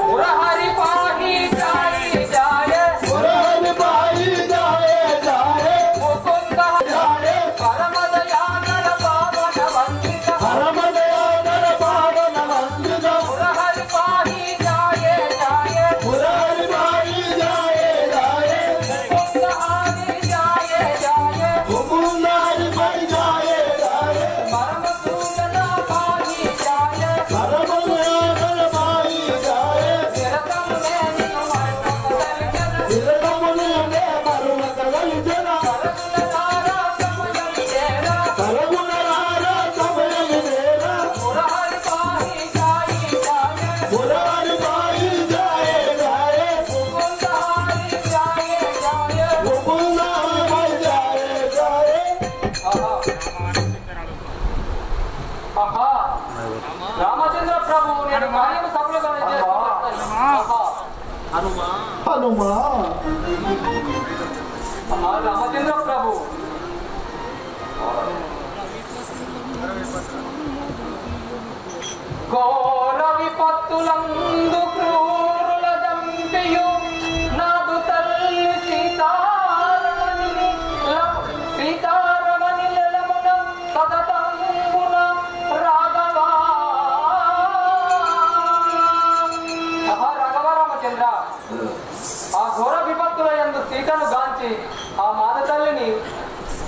మురహరి పాహి జాయ జాయ, పురాణి పాయి జాయే జాయే ముకుంద జాయే, పరమదయానల పావన వందిత. పరమదయానల పావన వందిత, మురహరి పాహి జాయ జాయ, పురాణి పాయి జాయే జాయే, ముకుంద హారి జాయ జాయ, ముకుందారి పై జాయే జాయే, పరమ సూచన పాహి జాయ. పరమదయానల పాయి జాయే, నిరతం నేను మరణం కలిగన, నిరతమునే మరువక కలిజన, పరములనారా సమయం చేరా. పరమునరారా సమయము వేరా, మురహరి పాహి జాయ జాయ, పురాణి పాయి జాయే జాయే, ముకుంద హారి జాయ జాయ. ముకుందారి పై జాయే జాయే. ఆహా, రామచంద్ర ప్రభు నేను కార్యము సఫలంగా చేస్తున్నాను. ఆహా, హనుమా ఆహా, రామచంద్ర ప్రభు ఘోర విపత్తులందు క్రూరుల దంపియు నాదు తల్లి సీతారమణిని సీతా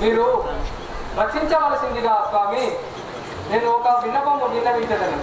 మీరు రక్షించవలసిందిగా స్వామి నేను ఒక విన్నపము విన్నవించదను.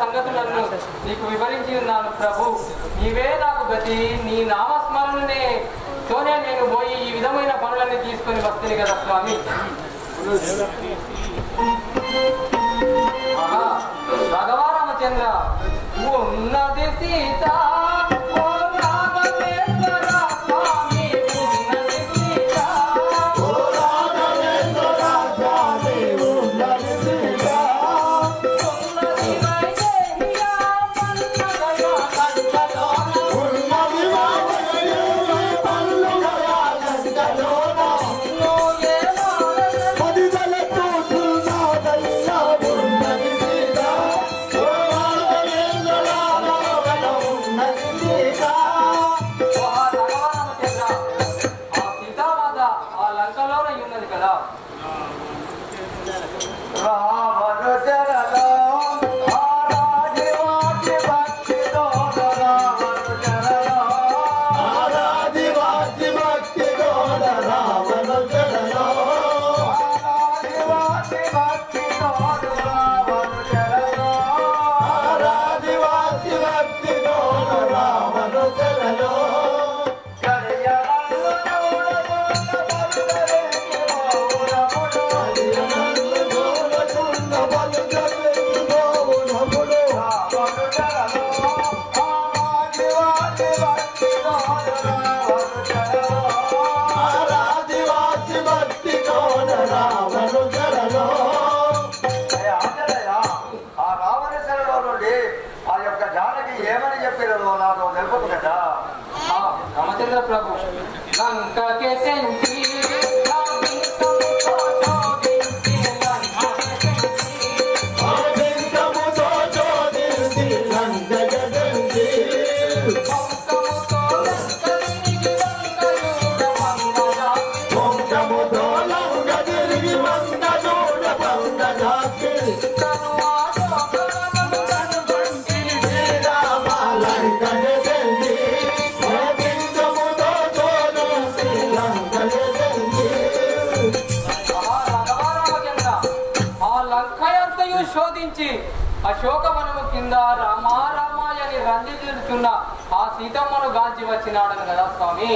సంగతులను నీకు వివరించి ఉన్నాను ప్రభు. నీవే నాకు గతి, నీ నామస్మరణనే తోనే నేను పోయి ఈ విధమైన పనులన్నీ తీసుకొని వస్తాను కదా స్వామి. రాఘవారామచంద్ర ఉన్నది సీత రామచంద్ర ప్రభు లంకకే తెంచి శోధించి అశోకవనము కింద రామారామాయని రంజిల్లుతున్న ఆ సీతమ్మను గాంచి వచ్చినాడను కదా స్వామి.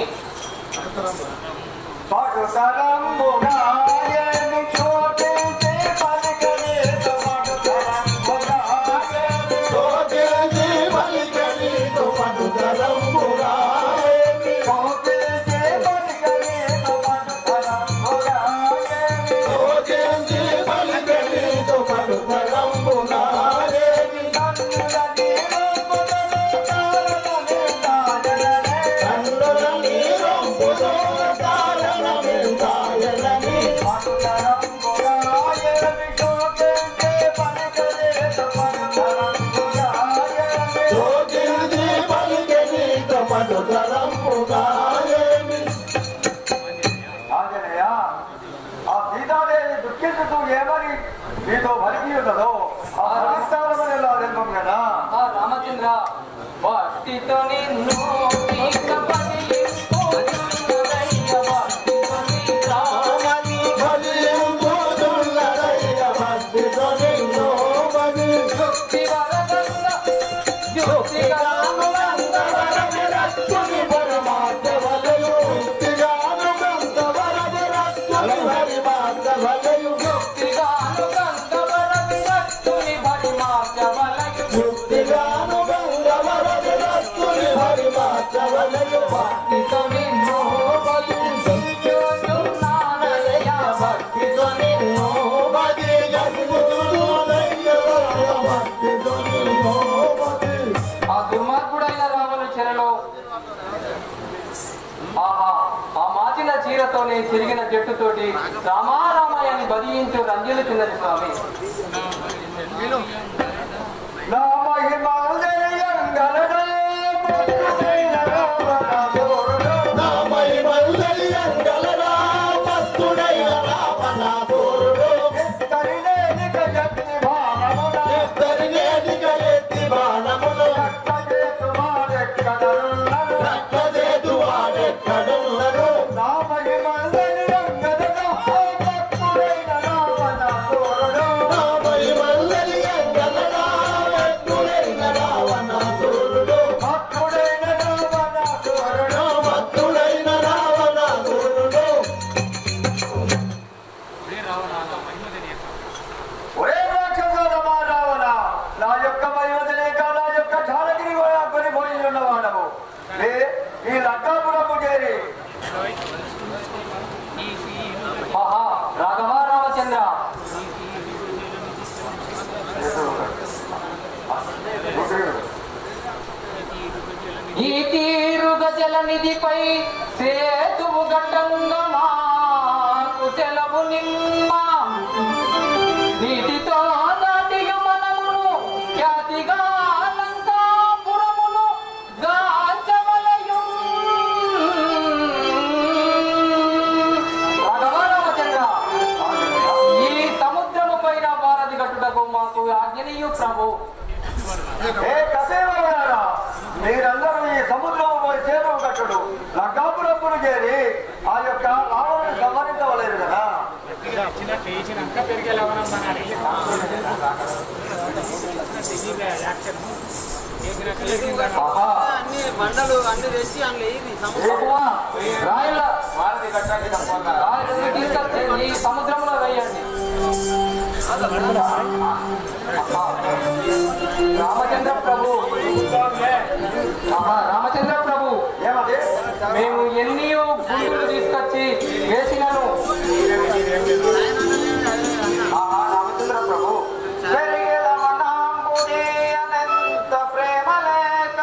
రామచంద్ర భక్తితో నిన్ను ఆ దుర్మార్గుడైన రావణు చెరలో ఆ మాచిన చీరతోనే తిరిగిన జట్టుతోటి రామారామాయని బదియించు రంజులు చిన్నది స్వామి. భక్తుడైన ఒరే రాక్షసులమా రావణ, నా యొక్క మహిమ తెలియక నా యొక్క జానగిరి కొనిపోయి ఉన్నవాడము. ఈ లక్కాపురము చేరి మహా రాఘవ రామచంద్ర, ఈ తీరుగ జలనిధిపై సేతువు గట్టంగా మాకు సెలవు నిమ్మ, నీటితో నాటియు మనమును ఖ్యాతిగా లంకాపురమును గాంచవలయు. రాఘవ రామచంద్ర, ఈ సముద్రము పైన వారధి గట్టుటకు మాకు ఆజ్ఞనీయు ప్రభు. ఏ కసేవరారా, మీరందరూ ఈ సముద్రము చేరువు కట్టుడు లక్కాపురమును చేరి ఆ యొక్క రావణను సంహరించవలేదు కదా. బండలు అన్ని తెచ్చి రాయలను తీసుకొచ్చి ఈ సముద్రంలో వేయండి. రామచంద్ర ప్రభు, రామచంద్ర ప్రభు, ఏమది? మేము ఎన్ని గుండులు తీసుకొచ్చి వేసినను రామచంద్ర ప్రభు, అనంత ప్రేమ లేక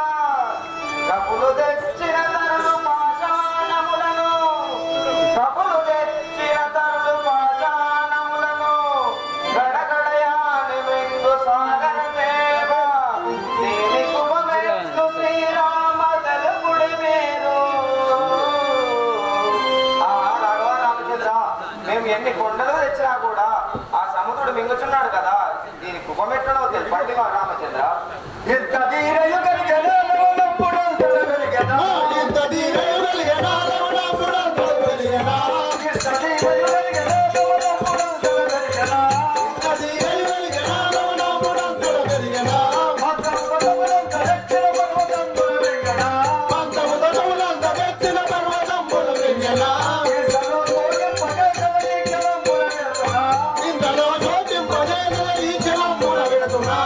కపులు తెచ్చిన తరులు పాషాణములను, కపులు తెచ్చిన తరులు పాషాణములను గడగడయాని వెంగు సాగర దేవ, దీని కుమమెట్లు శ్రీరామ తెలుపుడి మీరు. రాఘవ రామచంద్ర, మేము ఎన్ని కొండలు తెచ్చినా కూడా ఆ సముద్రుడు మింగుచున్నాడు కదా, దీని కుపమెట్లనో తెలుపండి మా రామచంద్ర. ఇంత ధీరయు కలిగెనా లవణప్పుడు వెలిగెనా, ఇంత ధీరయు కలిగెనా లవణప్పుడు వెలిగెనా, ఇంత ధీరయు కలిగెనా లవణప్పుడు వెలిగెనా, ఇంత ధీరయు కలిగెనా లవణప్పుడు వెలిగెనా, పంతముదములంత ఎత్తిన పర్వతంబులు వెలిగెనా, పంతముదములంత ఎత్తిన పర్వతంబులు వెలిగెనా, ఇంతలో జోడింపజేగల ఈ జలముల వెలుతునా, ఇంతలో జోడింపజేగల ఈ జలముల వెలుతునా,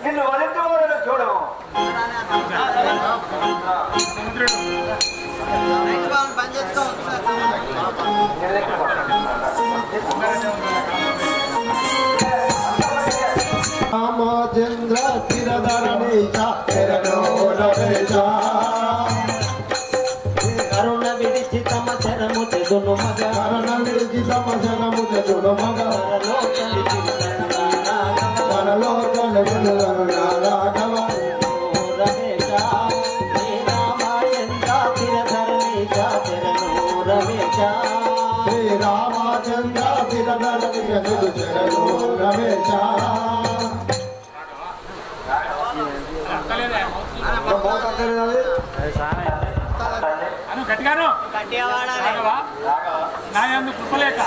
నిన్ను వలించుకోవాలని చూడము. పని చేసుకో. రామచంద్ర స్థిరధరణీశ కరుణ విడిచి తమ శరము తెదును మగ, కరుణ విడిచి తమ శరము తెదును మగ, మనలో కనగను రాఘవ రమేశ, శ్రీ రామచంద్ర స్థిరధరణీశ శరణు రమేశ, శ్రీ రామచంద్ర స్థిరధరణీశ శరణు రమేశ. గట్టిగాను నా యందు కృపలేక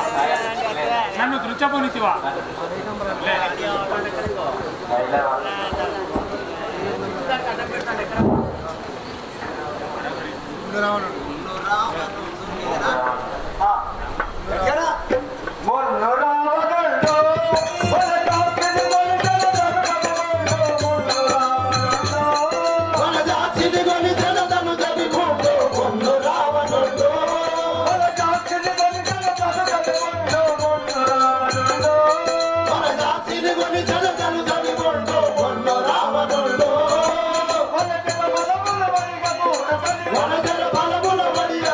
నన్ను దృశ్యపోనితివా, బలముల వడియ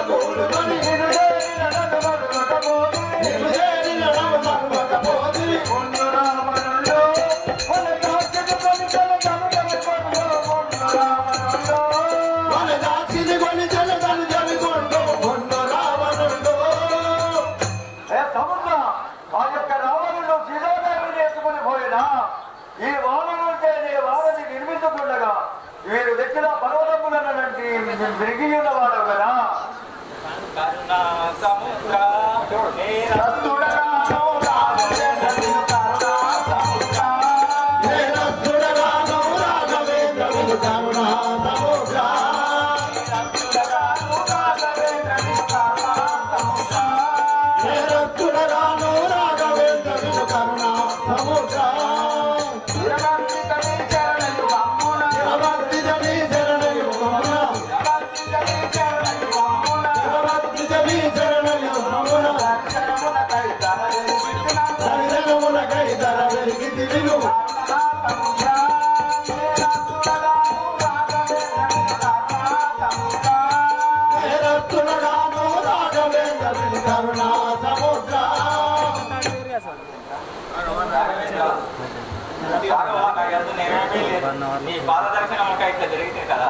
నీ పాదదర్శనం ఒక ఇట్లా జరిగితే కదా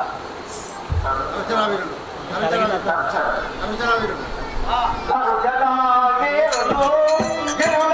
కేవలం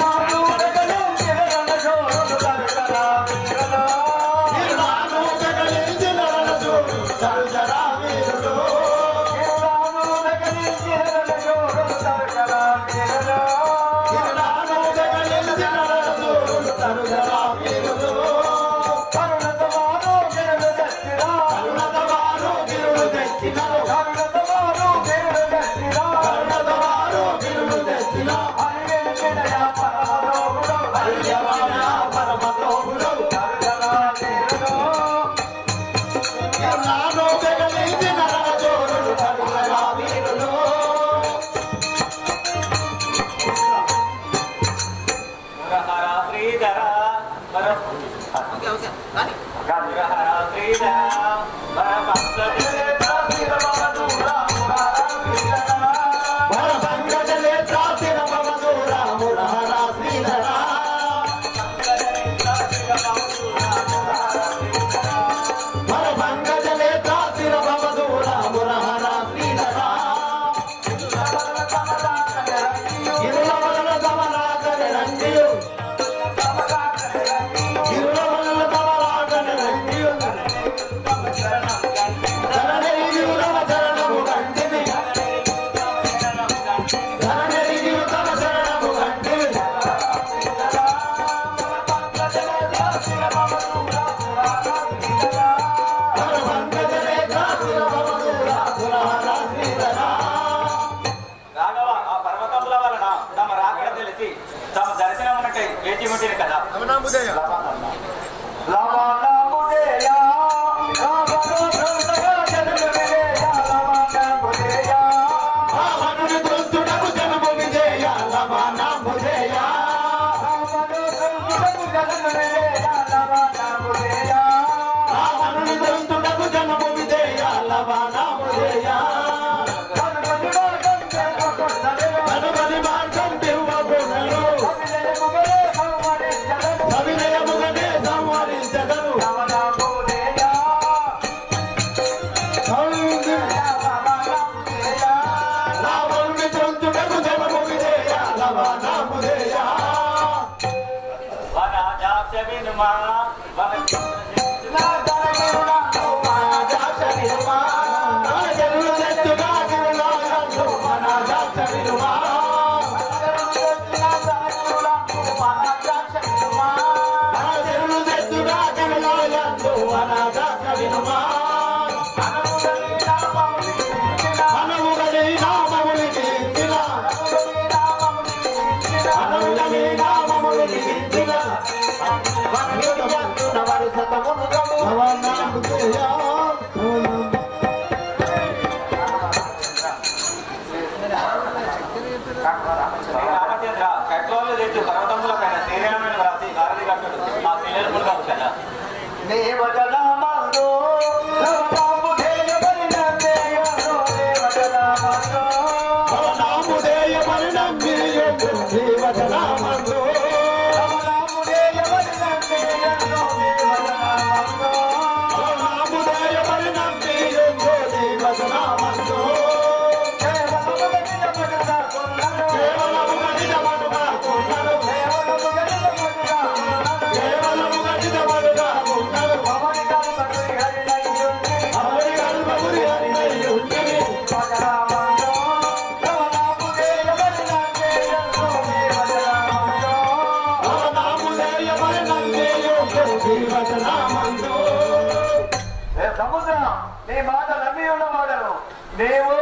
నీ మాట నమ్మి ఉన్నవాడను. నీవు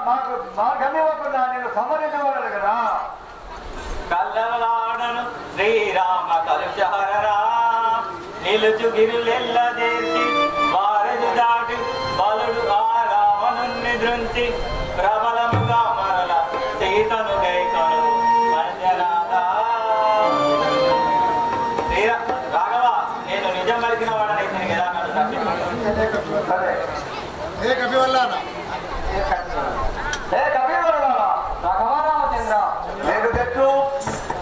మాకు మార్గం ఇవ్వకుండా నేను సంహరించవాడు కదా. కల్లలాడను శ్రీరామ కలుషహరరా నిలుచు గిరులెల్ల దేర్చి వారధి దాటి బలుడు ఆ రావణుణ్ణి దృంచి ప్రబలముగా మరల సీతను గైకొను మంజనాదా. రాఘవ, నేను నిజం కలిగిన వాడనైతే ఎలా నన్ను రాఘవరామచంద్ర, నేను తెచ్చు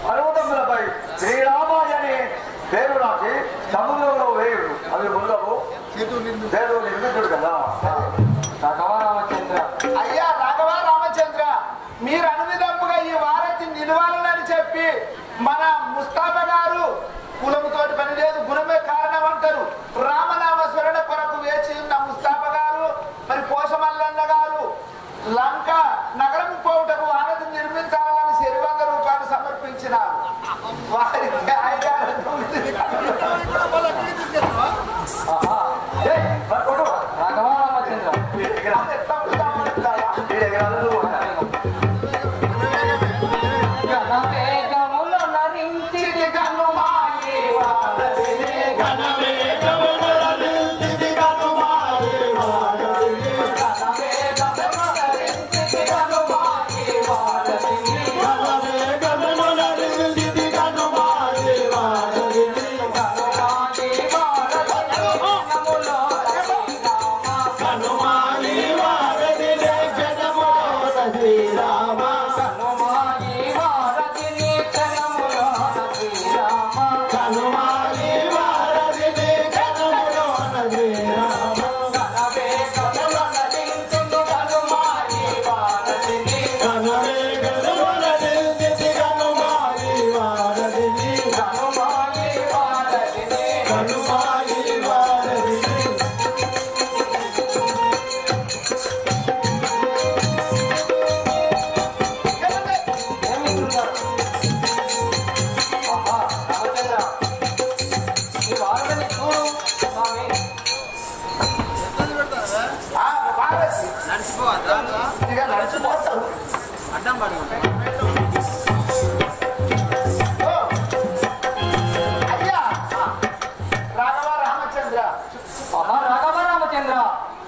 పర్వతములపై శ్రీరామాయని పేరు రాసి సముద్రంలో వేయుడు. అవి ముందవు పేరు నిర్మితుడు కదా. రాఘవరామచంద్ర, అయ్యా రాఘవ రామచంద్ర, మీరు అనువిధముగా ఈ వారతి నిలవాలని చెప్పి మన ముస్తాఫా గారు కులముతో పని లేదు, గుణమే కారణం అంటారు. రామనామ స్మరణ కొరకు వేచి ఉన్న ముస్తాఫా గారు, మరి పోషమల్లన్న గారు లంక నగరం పోవుటకు వారధి నిర్మించాలని 100 రూపాయలు సమర్పించినారు. వారికి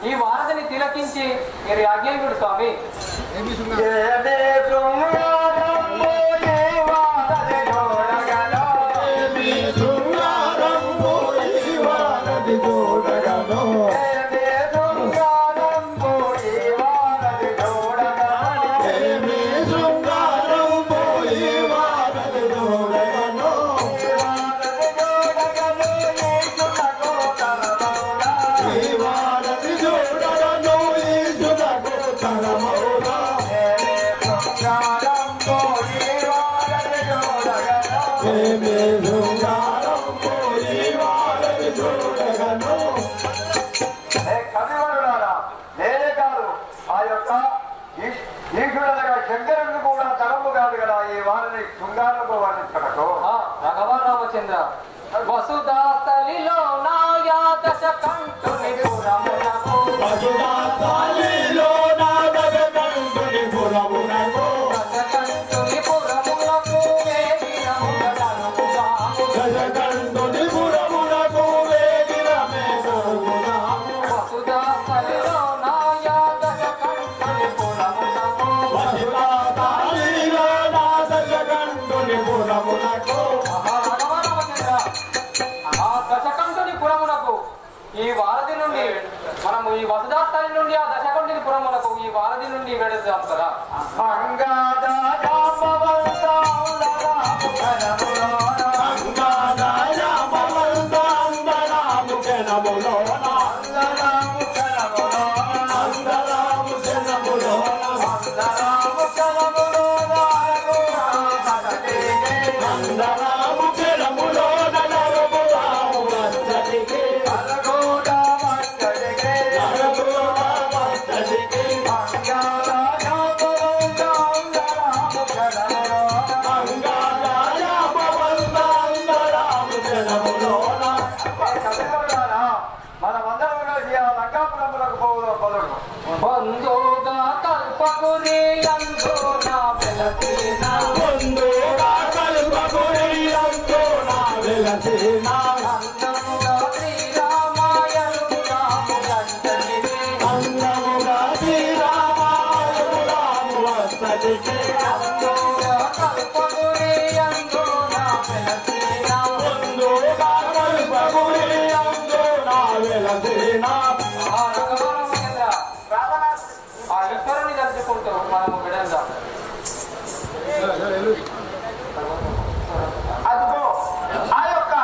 ఈ వారధిని తిలకించి మీరు ఆజ్ఞాయుడు స్వామి. శంకరుడు కూడా తరము కాదు కదా ఈ వారిని శృంగారంలో వర్ణించటకు. రాఘవరామచంద్ర, వసుదాతలిలో నాయా దశ కంఠుని పురమునకు, వసుదాతలిలో నా దశ కంఠుని పురమునకు, దశ కంఠుని పురమునకు వేగిన ముగదనుగాము, దశ కంఠుని పురమునకు వేగిన మేఘముగాము, వసుదాతలిలో నాయా దశ కంఠుని పురమునకు, వసుదాతలిలో నా దశ కంఠుని పురమునకు. ఆ దశకంఠుని పురమునకు ఈ వారధి నుండి మనము ఈ వసుదాస్థలి నుండి ఆ దశకంఠుని పురమునకు ఈ వారధి నుండి వెళదాం కదా. మనమందరం కలిసి ఆ లంకాపురంలోకి పోదాం. ಬಂದೋಗ ಕಲ್ಪಗುರಿ ಅಂದು ನಾ ಬೆಳಕಿನ ಬಂದೋಗ ಕಲ್ಪಗುರಿ ಅಂದು ನಾ ಬೆಳಕಿನ ಅನ್ನಮುಗ ಶ್ರೀರಾಮಾಯಣು ರಾಮು ಗಂಟಲಿಗೆ ಅನ್ನಮುಗ ಶ್ರೀರಾಮಾಯಣು ರಾಮು ವಸ್ತಲಿಗೆ ಬಂದೋಗ ಕಲ್ಪಗುರಿ ಅಂದು ನಾ ಬೆಳಕಿನ ಬಂದೋಗ ಕಲ್ಪಗುರಿ ಅಂದು ನಾ ಬೆಳಕಿನ ఆ ఈశ్వరుని తలుచుకుంటూ మనము విడందాం. అదిగో ఆ యొక్క